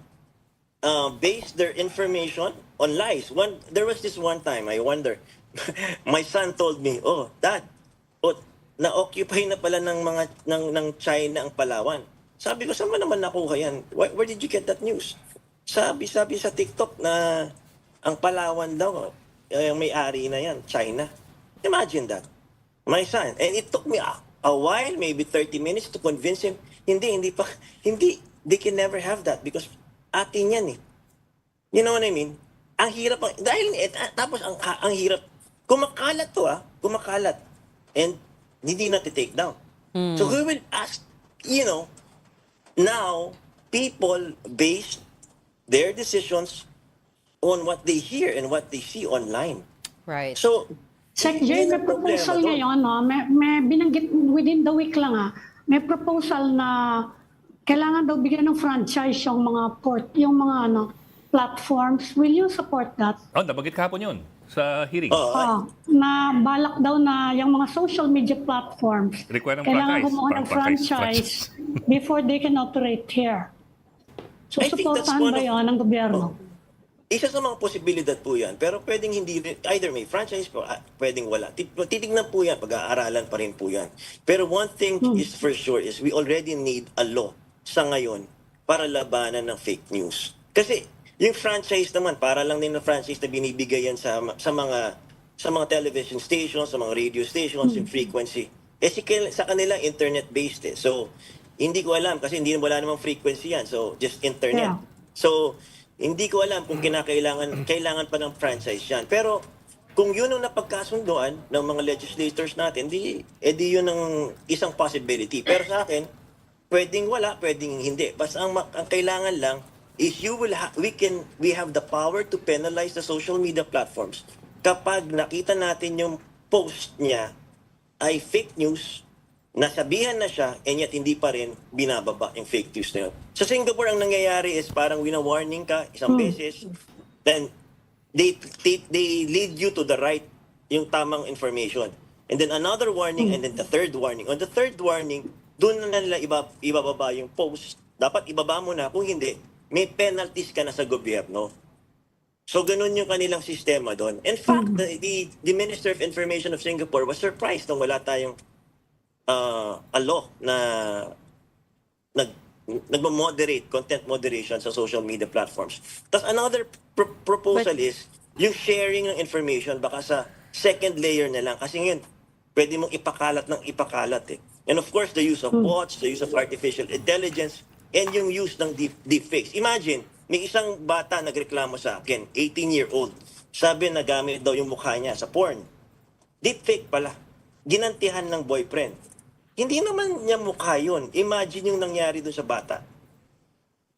base their information on lies. There was this one time, I wonder, my son told me, "Oh, Dad, na-occupy na pala ng China ang Palawan." Sabi ko, saan mo naman nakuha yan? Where did you get that news? Sabi sa TikTok na ang Palawan daw, yung may-ari na yan, China. Imagine that. My son. And it took me a while, maybe 30 minutes to convince him. Hindi pa, hindi. They can never have that because atin yan eh. You know what I mean? Ang hirap, dahil, tapos ang hirap, kumakalat to kumakalat. And hindi na take down. So we will ask, now, people base their decisions on what they hear and what they see online. Right. So, Sec. Jay, yun may ang problema proposal doon. ngayon, no? May binanggit within the week lang, may proposal na kailangan daw bigyan ng franchise yung mga platforms. Will you support that? Oh, nabanggit kahapon yun sa hearing. Na balak daw na yung mga social media platforms Require ng kailangan franchise. kumuha ng franchise before they can operate here. So, I think that's supportahan one ba of- yun ng gobyerno? Isa sa mga posibilidad po yan, pero pwedeng hindi, either may franchise po, pwedeng wala. Titignan po yan, pag-aaralan pa rin po yan. Pero one thing is for sure is we already need a law sa ngayon para labanan ng fake news. Kasi yung franchise naman, para lang din ng franchise na binibigay yan sa mga television stations, sa mga radio stations, yung frequency. Sa kanila, internet-based eh. So, hindi ko alam kasi wala namang frequency yan. So, just internet. Yeah. So, hindi ko alam kung kailangan pa ng franchise yan. Pero kung yun ang napagkasunduan ng mga legislators natin, di yun ang isang possibility. Pero sa akin, pwedeng wala, pwedeng hindi. Basta ang kailangan lang is we have the power to penalize the social media platforms kapag nakita natin yung post niya ay fake news, nasabihan na siya, and yet hindi pa rin binababa yung fake news na yun. Sa Singapore, ang nangyayari is parang wina-warning ka isang beses, then they lead you to the right, yung tamang information. And then another warning, and then the third warning. On the third warning, doon na nila ibababa yung post. Dapat ibaba mo na, kung hindi, may penalties ka na sa gobyerno. So, ganun yung kanilang sistema doon. In fact, the Minister of Information of Singapore was surprised nung wala tayong a law na nagmo-moderate, content moderation sa social media platforms. Tapos another proposal is yung sharing ng information baka sa second layer na lang. Kasi ngayon, pwede mong ipakalat eh. And of course, the use of bots, the use of artificial intelligence, and yung use ng deepfakes. Imagine, may isang bata nagreklamo sa akin, 18-year-old. Sabi na gamit daw yung mukha niya sa porn. Deepfake pala. Ginantihan ng boyfriend. Hindi naman niya mukha yun. Imagine yung nangyari doon sa bata.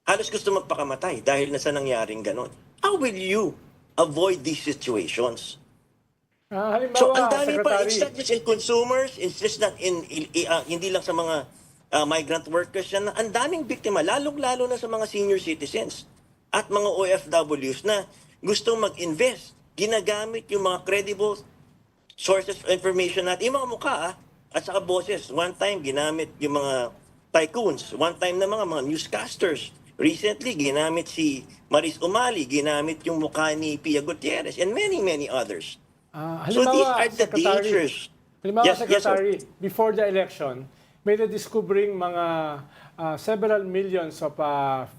Halos gusto magpakamatay dahil na sa nangyaring ganon. How will you avoid these situations? Halimbawa, So, ang dami pa, Secretary, it's not just in consumers, it's just not hindi lang sa mga migrant workers yan. Ang daming biktima, lalong-lalo na sa mga senior citizens at mga OFWs na gustong mag-invest. Ginagamit yung mga credible sources of information natin, yung mga mukha at saka boses. One time, ginamit yung mga tycoons. One time na mga newscasters. Recently, ginamit si Maris Umali, ginamit yung mukha ni Pia Gutierrez, and many, many others. So these halimbawa, are the Secretary, dangers. halimbawa, Yes, yes, sir. Secretary, before the election, may na-discovering mga several millions of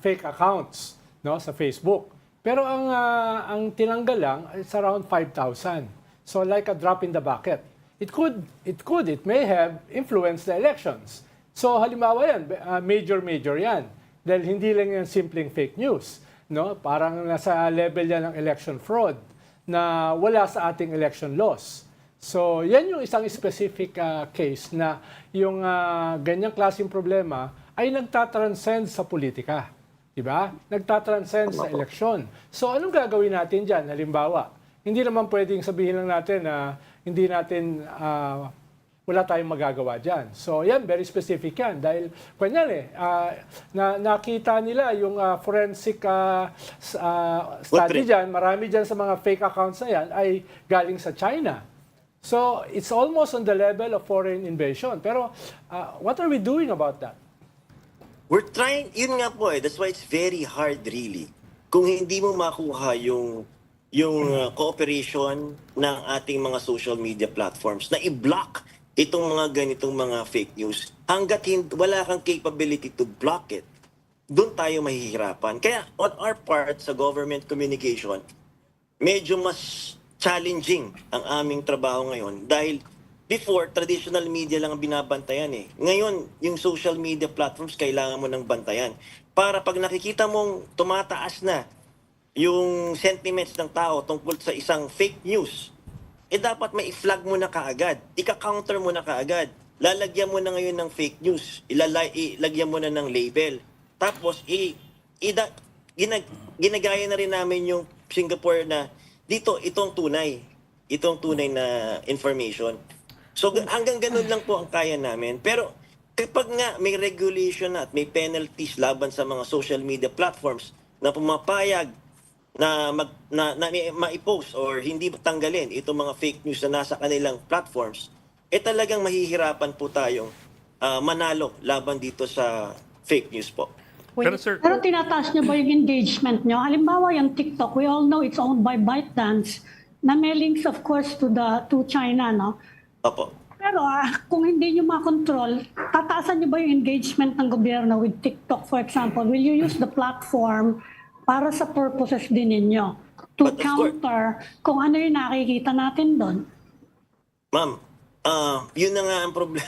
fake accounts sa Facebook. Pero ang tinanggal lang is around 5,000. So like a drop in the bucket. It may have influenced the elections. So halimbawa yan, major yan. Dahil hindi lang yan simpleng fake news. Parang nasa level yan ng election fraud na wala sa ating election laws. So yan yung isang specific case na yung ganyang klaseng problema ay nagtatranscend sa politika. Diba? Nagtatranscend sa eleksyon. So anong gagawin natin dyan? Halimbawa, hindi naman pwedeng sabihin lang natin na hindi natin, wala tayong magagawa dyan. So yan, very specific yan. Dahil, kunyari, nakita nila yung forensic study dyan, marami dyan sa mga fake accounts na yan ay galing sa China. So it's almost on the level of foreign invasion. Pero what are we doing about that? We're trying, yun nga po that's why it's very hard really. Kung hindi mo makuha yung cooperation ng ating mga social media platforms na i-block itong mga ganitong mga fake news, hanggat wala kang capability to block it, doon tayo mahihirapan. Kaya on our part sa government communication, medyo mas challenging ang aming trabaho ngayon dahil before, traditional media lang ang binabantayan eh. Ngayon, yung social media platforms, kailangan mo ng bantayan. Para pag nakikita mong tumataas na yung sentiments ng tao tungkol sa isang fake news, dapat may i-flag mo na kaagad. Ika-counter mo na kaagad. Lalagyan mo na ngayon ng fake news. Ilagyan mo na ng label. Tapos, ginagaya na rin namin yung Singapore na dito, itong tunay. Itong tunay na information. So, hanggang ganun lang po ang kaya namin. Pero, kapag nga may regulation na at may penalties laban sa mga social media platforms na pumapayag na ma-post or hindi tanggalin itong mga fake news na nasa kanilang platforms, talagang mahihirapan po tayong manalo laban dito sa fake news po. Pero sir, Pero tinataas niyo ba yung engagement niyo? Halimbawa yung TikTok, we all know it's owned by ByteDance, na may links of course to China, no? Opo. Pero kung hindi niyo makontrol, tataasan niyo ba yung engagement ng gobyerno with TikTok, for example? Will you use the platform para sa purposes din ninyo to But of counter kung ano yung nakikita natin doon? Ma'am, yun na nga ang problema.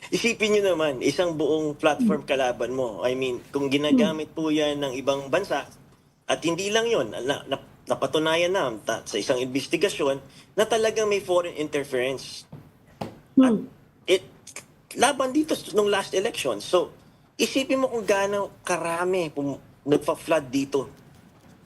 Isipin nyo naman, isang buong platform kalaban mo. I mean, kung ginagamit po yan ng ibang bansa, at hindi lang yun, napatunayan na sa isang investigasyon na talagang may foreign interference. At laban dito nung last election. So, isipin mo kung gaano karami nagpa-flood dito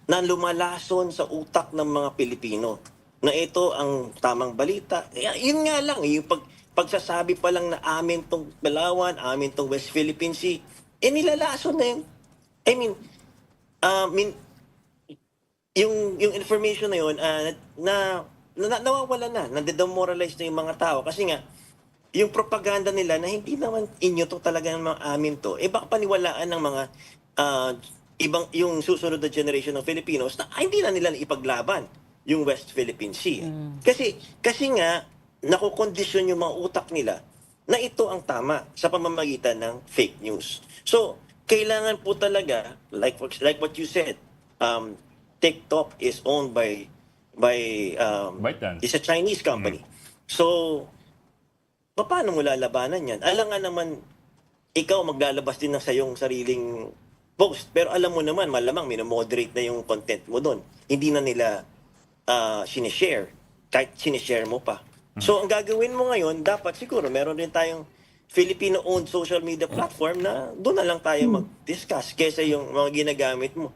na lumalason sa utak ng mga Pilipino na ito ang tamang balita. Yun nga lang, yung pagsasabi pa lang na amin tong Palawan, amin tong West Philippine Sea, nilalason na yung, yung information na yun, nawawala na, nade-demoralize na yung mga tao. Kasi nga, yung propaganda nila na hindi naman inyo to talaga ng mga amin to, baka paniwalaan ng mga yung susunod na generation ng Filipinos na hindi na nila ipaglaban yung West Philippine Sea. Kasi nga, nakukondisyon yung mga utak nila na ito ang tama sa pamamagitan ng fake news. So, kailangan po talaga, like what you said, TikTok is owned by ByteDance. it's a Chinese company. So, paano mo lalabanan yan? Alam nga naman, ikaw maglalabas din ng sayong sariling post. Pero alam mo naman, malamang minomoderate na yung content mo doon. Hindi na nila sinishare. Kahit sinishare mo pa. So, ang gagawin mo ngayon, dapat siguro meron din tayong Filipino-owned social media platform na doon na lang tayo mag-discuss kaysa yung mga ginagamit mo.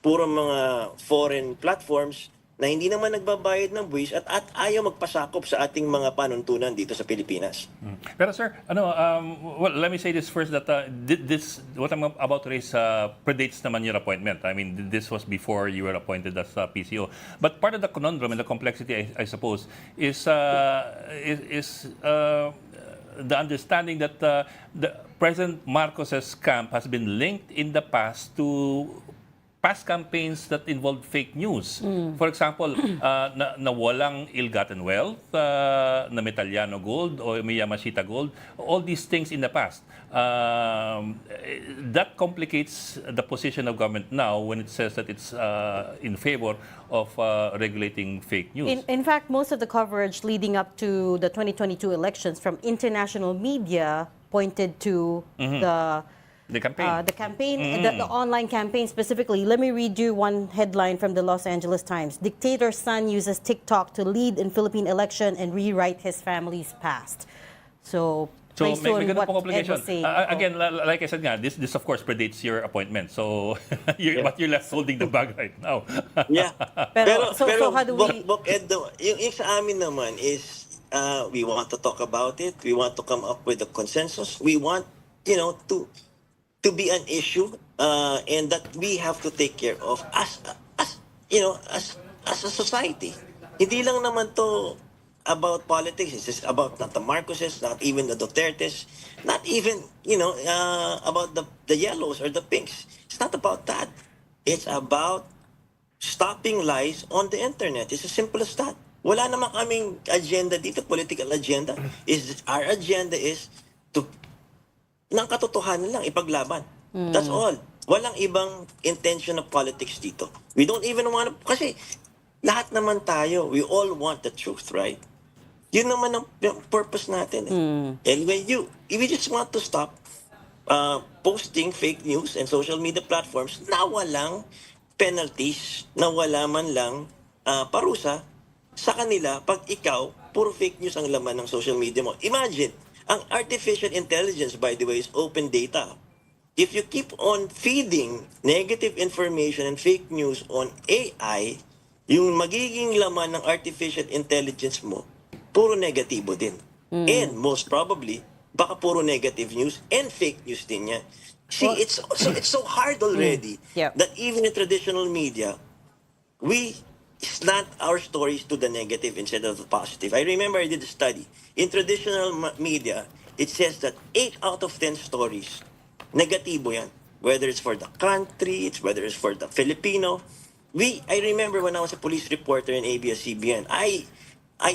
Puro mga foreign platforms na hindi naman nagbabayad ng buwis at ayaw magpasakop sa ating mga panuntunan dito sa Pilipinas. Pero sir, well, let me say this first that this what I'm about to raise predates naman your appointment. I mean, this was before you were appointed as PCO. But part of the conundrum and the complexity, I suppose, is the understanding that the President Marcos's camp has been linked in the past to past campaigns that involved fake news. For example, na walang ill-gotten wealth, na Metaliano gold o may Yamashita gold, all these things in the past. That complicates the position of government now when it says that it's in favor of regulating fake news. In fact, most of the coverage leading up to the 2022 elections from international media pointed to The campaign. The online campaign specifically. Let me read you one headline from the Los Angeles Times. Dictator's son uses TikTok to lead in Philippine election and rewrite his family's past. So based may on ganun what pong Ed complication. was saying. Again, like I said nga, this of course predates your appointment. So, but you're left holding the bag right now. Yeah. Pero how do we... Ed, yung sa amin naman is we want to talk about it. We want to come up with a consensus. We want, to be an issue and that we have to take care of as a society. Hindi lang naman to about politics. It's just about not the Marcoses, not even the Dutertes, not even about the yellows or the pinks. It's not about that. It's about stopping lies on the internet. It's as simple as that. Wala naman kaming agenda dito, political agenda. Our agenda is to ng katotohanan lang, ipaglaban. That's all. Walang ibang intention of politics dito. We don't even want to, kasi lahat naman tayo, we all want the truth, right? Yun naman ang purpose natin. And when if you just want to stop posting fake news and social media platforms na walang penalties, na wala man lang parusa sa kanila pag ikaw, puro fake news ang laman ng social media mo. Imagine, ang artificial intelligence, by the way, is open data. If you keep on feeding negative information and fake news on AI, yung magiging laman ng artificial intelligence mo, puro negatibo din. And most probably, baka puro negative news and fake news din yan. See, it's so hard already Yep. that even in traditional media, we slant our stories to the negative instead of the positive. I remember I did a study. In traditional media, it says that 8 out of 10 stories, negatibo yan. Whether it's for the country, whether it's for the Filipino. I remember when I was a police reporter in ABS-CBN, I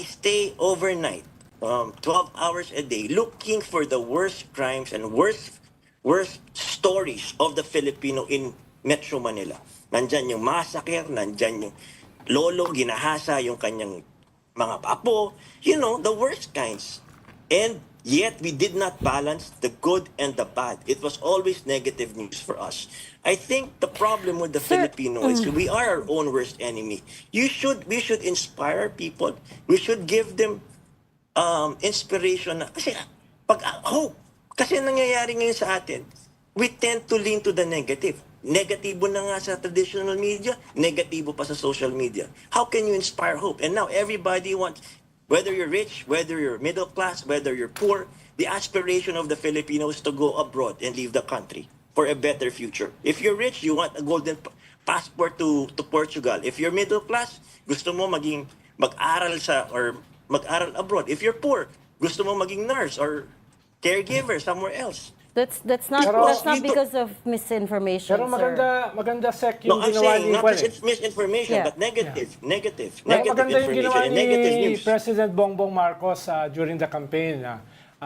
stay overnight, 12 hours a day, looking for the worst crimes and worst stories of the Filipino in Metro Manila. Nandyan yung massacre, nandyan yung lolo, ginahasa yung kanyang mga apo, the worst kinds. And yet, we did not balance the good and the bad. It was always negative news for us. I think the problem with the Filipino is we are our own worst enemy. We should inspire people. We should give them inspiration. Kasi hope. Kasi nangyayari ngayon sa atin, we tend to lean to the negative. Negatibo na nga sa traditional media, negatibo pa sa social media. How can you inspire hope? And now everybody wants, whether you're rich, whether you're middle class, whether you're poor, the aspiration of the Filipinos to go abroad and leave the country for a better future. If you're rich, you want a golden passport to Portugal. If you're middle class, gusto mo mag-aral abroad. If you're poor, gusto mo maging nurse or caregiver somewhere else. That's not Pero- because of misinformation, Pero sir. maganda sec No, yung I'm ginawa saying ni not Juan. just misinformation, Yeah. but negative Maganda yung ginawa information and negative ni news. President Bongbong Marcos during the campaign,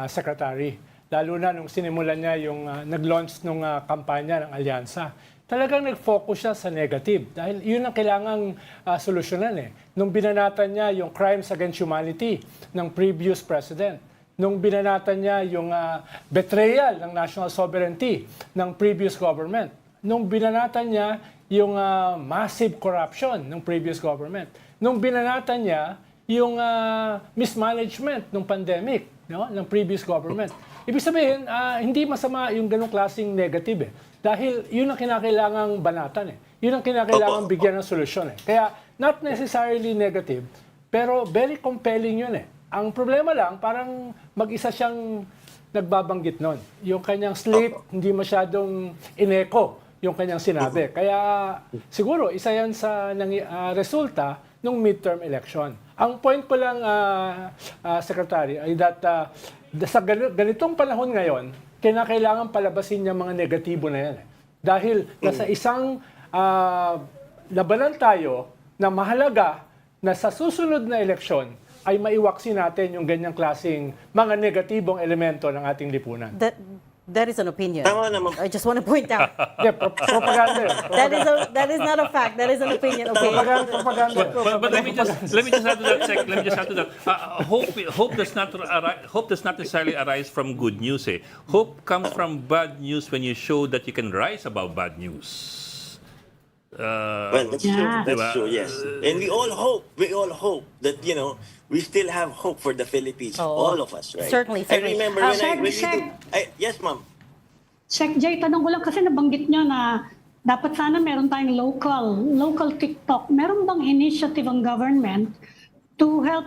Secretary. Lalo na nung sinimulan niya yung nag-launch nung kampanya ng alyansa. Talagang nag-focus siya sa negative dahil yun ang kailangang solusyonan eh. Nung binanatan niya yung crimes against humanity ng previous president, nung binanatan niya yung betrayal ng national sovereignty ng previous government, nung binanatan niya yung massive corruption ng previous government, nung binanatan niya yung mismanagement ng pandemic ng previous government. Ibig sabihin, hindi masama yung ganong klaseng negative eh. Dahil yun ang kinakailangang banatan eh. Yun ang kinakailangang bigyan ng solusyon eh. Kaya not necessarily negative, pero very compelling yun eh. Ang problema lang, parang mag-isa siyang nagbabanggit nun. Yung kanyang slate, hindi masyadong in-echo yung kanyang sinabi. Kaya siguro, isa yan sa resulta ng midterm election. Ang point ko lang, Secretary, ay that sa ganitong panahon ngayon, kinakailangan palabasin niya mga negatibo na yan. Dahil nasa isang labanan tayo na mahalaga na sa susunod na eleksyon, ay maiwaksi natin yung ganyang klaseng mga negatibong elemento ng ating lipunan. That is an opinion. Tama naman. I just want to point out. Yeah, propaganda yun. That is not a fact. That is an opinion. Okay. Propaganda. But let me just add to that. Let me just add to that. Hope does not necessarily arise from good news. Hope comes from bad news when you show that you can rise above bad news. Well, that's true. Yeah. That's true. Yes, and we all hope that we still have hope for the Philippines. Oh, all of us, right? certainly. I remember when Sec, yes, ma'am. Sec Jay, tanong ko lang kasi nabanggit nyo na dapat sana meron tayong local TikTok. Meron bang initiative ang government to help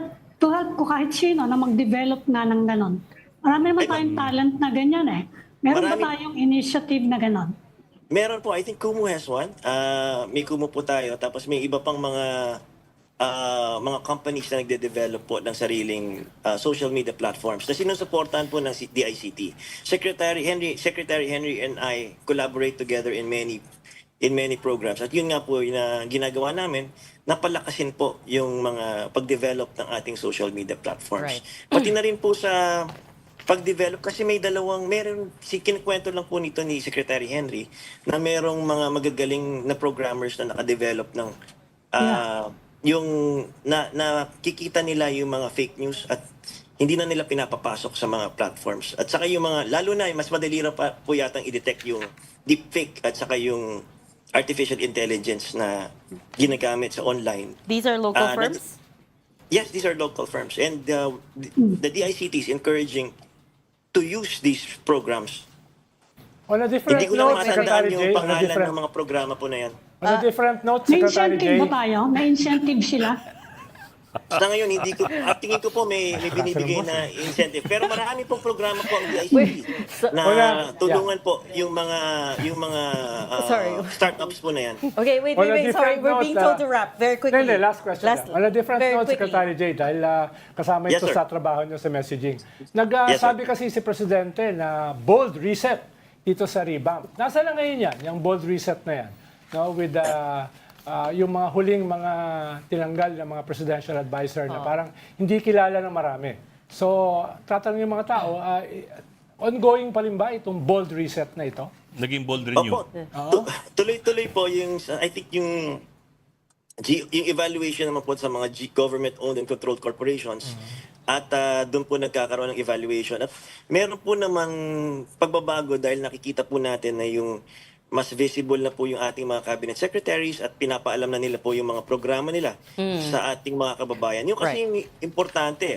ko kahit sino na mag-develop na ng ganon? Marami naman tayong talent na ganyan eh. Meron ba tayong initiative na ganon? Meron po, I think Kumu has one. May Kumu po tayo. Tapos may iba pang mga companies na nagde-develop po ng sariling social media platforms na sinusuportahan po ng DICT. Secretary Henry and I collaborate together in many programs. At yun nga po na ginagawa namin, napalakasin po yung mga pag-develop ng ating social media platforms. Right. Pati na rin po sa pag-develop kasi kinikwento lang po nito ni Secretary Henry na merong mga magagaling na programmers na nakadevelop ng yung nakikita nila yung mga fake news at hindi na nila pinapapasok sa mga platforms. At saka yung mga, lalo na, mas madali na pa po yatang i-detect yung deepfake at saka yung artificial intelligence na ginagamit sa online. These are local Ah, firms? Yes, these are local firms. And the DICT is encouraging to use these programs. On a different Hindi ko lang note, matandaan Secretary yung Jay, pangalan ng mga programa po na yan. on a different note, May Secretary incentive Jay, ba tayo? May incentive sila? Sa ngayon, hindi ko, at tingin ko po may binibigay na incentive. Pero marami pong programa po ang DICT na Wala. tulungan po yung mga Sorry. startups po na yan. Okay, wait, On a wait, sorry. different We're note, being told to wrap very quickly. Hindi, last question lang. On a different very note, quickly. Secretary Jay, dahil kasama Yes, ito sir. sa trabaho niyo sa messaging. Yes, Nagsabi kasi si Presidente na bold reset dito sa revamp. Nasaan na ngayon yan, yung bold reset na yan? No, with yung mga huling mga tinanggal ng mga presidential advisor na parang hindi kilala ng marami. So, tatanungin yung mga tao, ongoing pa rin ba itong bold reset na ito? Naging bold rin yun. Opo. Tuloy-tuloy po yung, I think yung evaluation naman po sa mga government-owned and controlled corporations. At doon po nagkakaroon ng evaluation. At meron po namang pagbabago dahil nakikita po natin na yung mas visible na po yung ating mga cabinet secretaries at pinapaalam na nila po yung mga programa nila sa ating mga kababayan. Yung kasi yung importante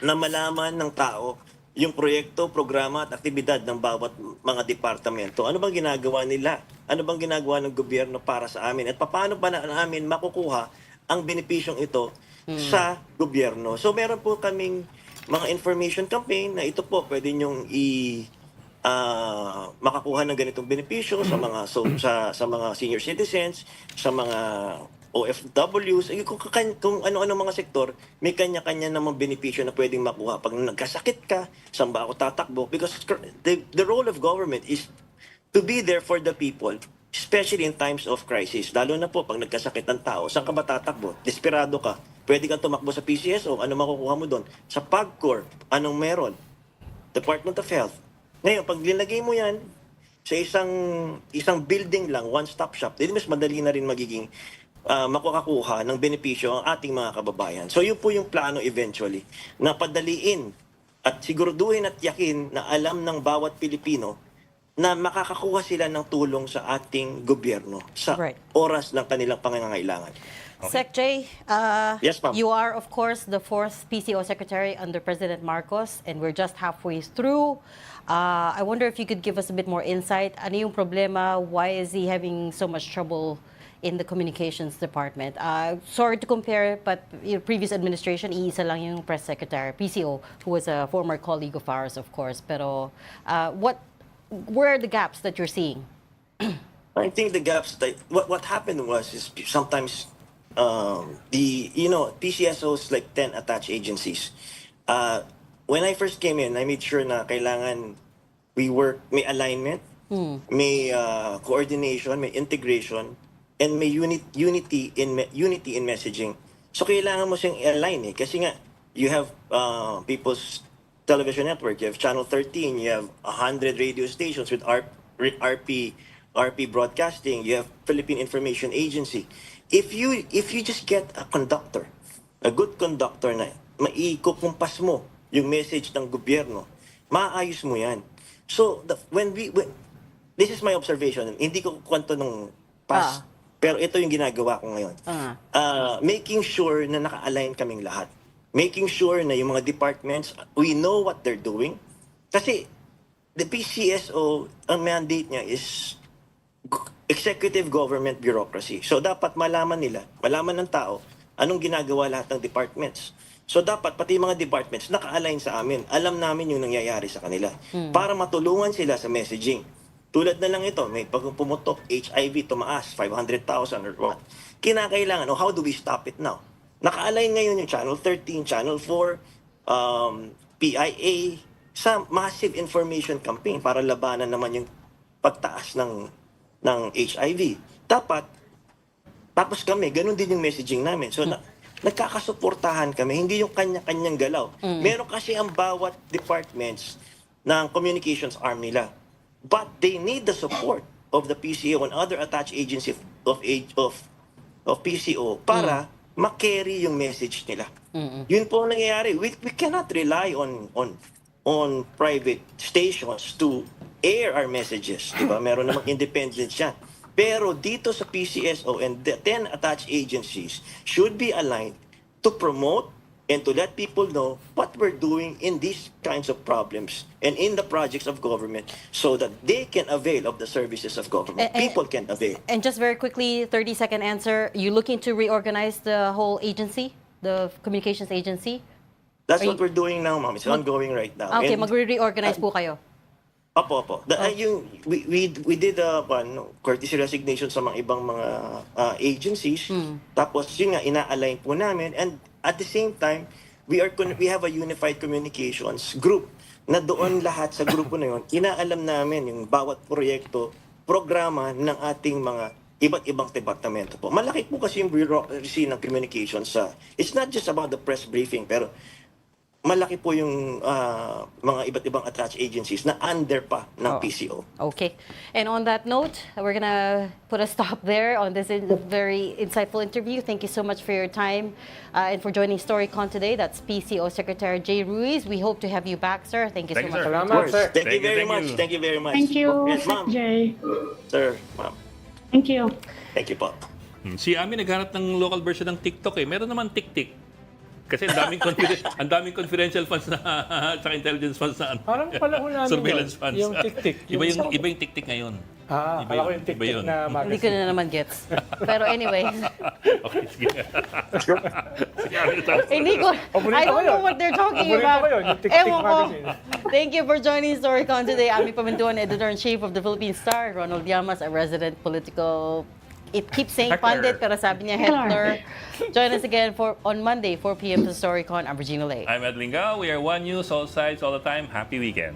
na malaman ng tao yung proyekto, programa at aktibidad ng bawat mga departamento. Ano bang ginagawa nila? Ano bang ginagawa ng gobyerno para sa amin? At paano ba namin makukuha ang benepisyong ito sa gobyerno? So meron po kaming mga information campaign na ito po pwede nyong makakuha ng ganitong benepisyo sa mga sa mga senior citizens, sa mga OFWs, kung ano-ano mga sektor, may kanya-kanya namang benepisyo na pwedeng makuha. Pag nagkasakit ka, saan ba ako tatakbo? Because the role of government is to be there for the people, especially in times of crisis. Lalo na po, pag nagkasakit ang tao, saan ka ba tatakbo? Desperado ka. Pwede kang tumakbo sa PCSO, ano makukuha mo doon? Sa PAGCOR, anong meron? Department of Health. Ngayon, pag linagay mo yan sa isang building lang, one-stop shop, then mas madali na rin magiging makukuha ng benepisyo ang ating mga kababayan. So yun po yung plano eventually, na padaliin at siguraduhin at yakin na alam ng bawat Pilipino na makakakuha sila ng tulong sa ating gobyerno sa Right. oras ng kanilang pangangailangan. Sec J, Yes, ma'am. you are, of course, the 4th PCO Secretary under President Marcos, and we're just halfway through. I wonder if you could give us a bit more insight. Ano yung problema? Why is he having so much trouble in the communications department? Sorry to compare, but your previous administration, iisa lang yung press secretary, PCO, who was a former colleague of ours, of course. Pero where are the gaps that you're seeing? I think the gaps that what happened was is sometimes PCSOs like 10 attached agencies. When I first came in, I made sure na kailangan may alignment, may coordination, may integration, and may unity in messaging. So kailangan mo siyang i-align kasi nga you have People's Television Network, you have Channel 13, you have 100 radio stations with RP Broadcasting, you have Philippine Information Agency. If you just get a good conductor na maikukumpas mo yung message ng gobyerno, maayos mo yan. So, this is my observation. Hindi ko kwento ng past, pero ito yung ginagawa ko ngayon. Making sure na naka-align kaming lahat. Making sure na yung mga departments, we know what they're doing. Kasi, the PCSO, ang mandate niya is executive government bureaucracy. So, dapat malaman ng tao, anong ginagawa lahat ng departments. So dapat pati mga departments naka-align sa amin. Alam namin yung nangyayari sa kanila. Para matulungan sila sa messaging. Tulad na lang ito, may pag pumutok, HIV tumaas, 500,000 or what. Kinakailangan, how do we stop it now? Naka-align ngayon yung Channel 13, Channel 4, PIA, sa massive information campaign para labanan naman yung pagtaas ng HIV. Tapos kami, ganun din yung messaging namin. So, nagkakasuportahan kami, hindi yung kanya-kanyang galaw. Meron kasi ang bawat departments ng communications arm nila. But they need the support of the PCO and other attached agencies of of PCO para ma-carry yung message nila. Yun po ang nangyayari. We cannot rely on private stations to air our messages. Diba? Meron namang independence yan. Pero dito sa PCSO and the 10 attached agencies should be aligned to promote and to let people know what we're doing in these kinds of problems and in the projects of government so that they can avail of the services of government. People can avail. And just very quickly, 30-second answer, you looking to reorganize the whole agency, the communications agency? That's what we're doing now, ma'am. It's ongoing right now. Okay, And- magre-reorganize po kayo. Opo. We did courtesy resignation sa mga ibang mga agencies. Tapos yun nga, ina-align po namin. And at the same time, we have a unified communications group na doon lahat sa grupo na yun, inaalam namin yung bawat proyekto, programa ng ating mga iba't ibang departamento po. Malaki po kasi yung bureaucracy ng communications sa, it's not just about the press briefing, pero malaki po yung mga iba't ibang attached agencies na under pa ng PCO. Okay. And on that note, we're going to put a stop there on this very insightful interview. Thank you so much for your time and for joining StoryCon today. That's PCO Secretary Jay Ruiz. We hope to have you back, sir. Thank you so Thank you, much. sir. Salamat, sir. Thank you very much. Thank you very much. Thank you, Yes, Sec ma'am. Jay. Sir, ma'am. Thank you. Thank you po. Si Ami naghanap ng local version ng TikTok eh. Meron naman TikTok. Kasi ang daming confidential funds na sa intelligence funds na ano. Parang panahon namin surveillance yun, funds. yung TikTok. Iba yung TikTok ngayon. Akala ko yung Iba TikTok yun. na Hindi ko magazine. na naman gets. Pero anyway, Okay, sige. Sige, Ami, hindi ko, I don't know what they're talking Paborito about. ko yun, yung TikTok Ewan ko. magazine. Thank you for joining StoryCon today. Ami Pamintuan, Editor-in-Chief of the Philippine Star. Ronald Llamas, a resident political, it keeps saying Heckler. pundit, pero sabi niya heckler. Join us again on Monday, 4 p.m. to StoryCon. I'm Regina Lay. I'm Ed Lingao. We are One News, all sides, all the time. Happy weekend.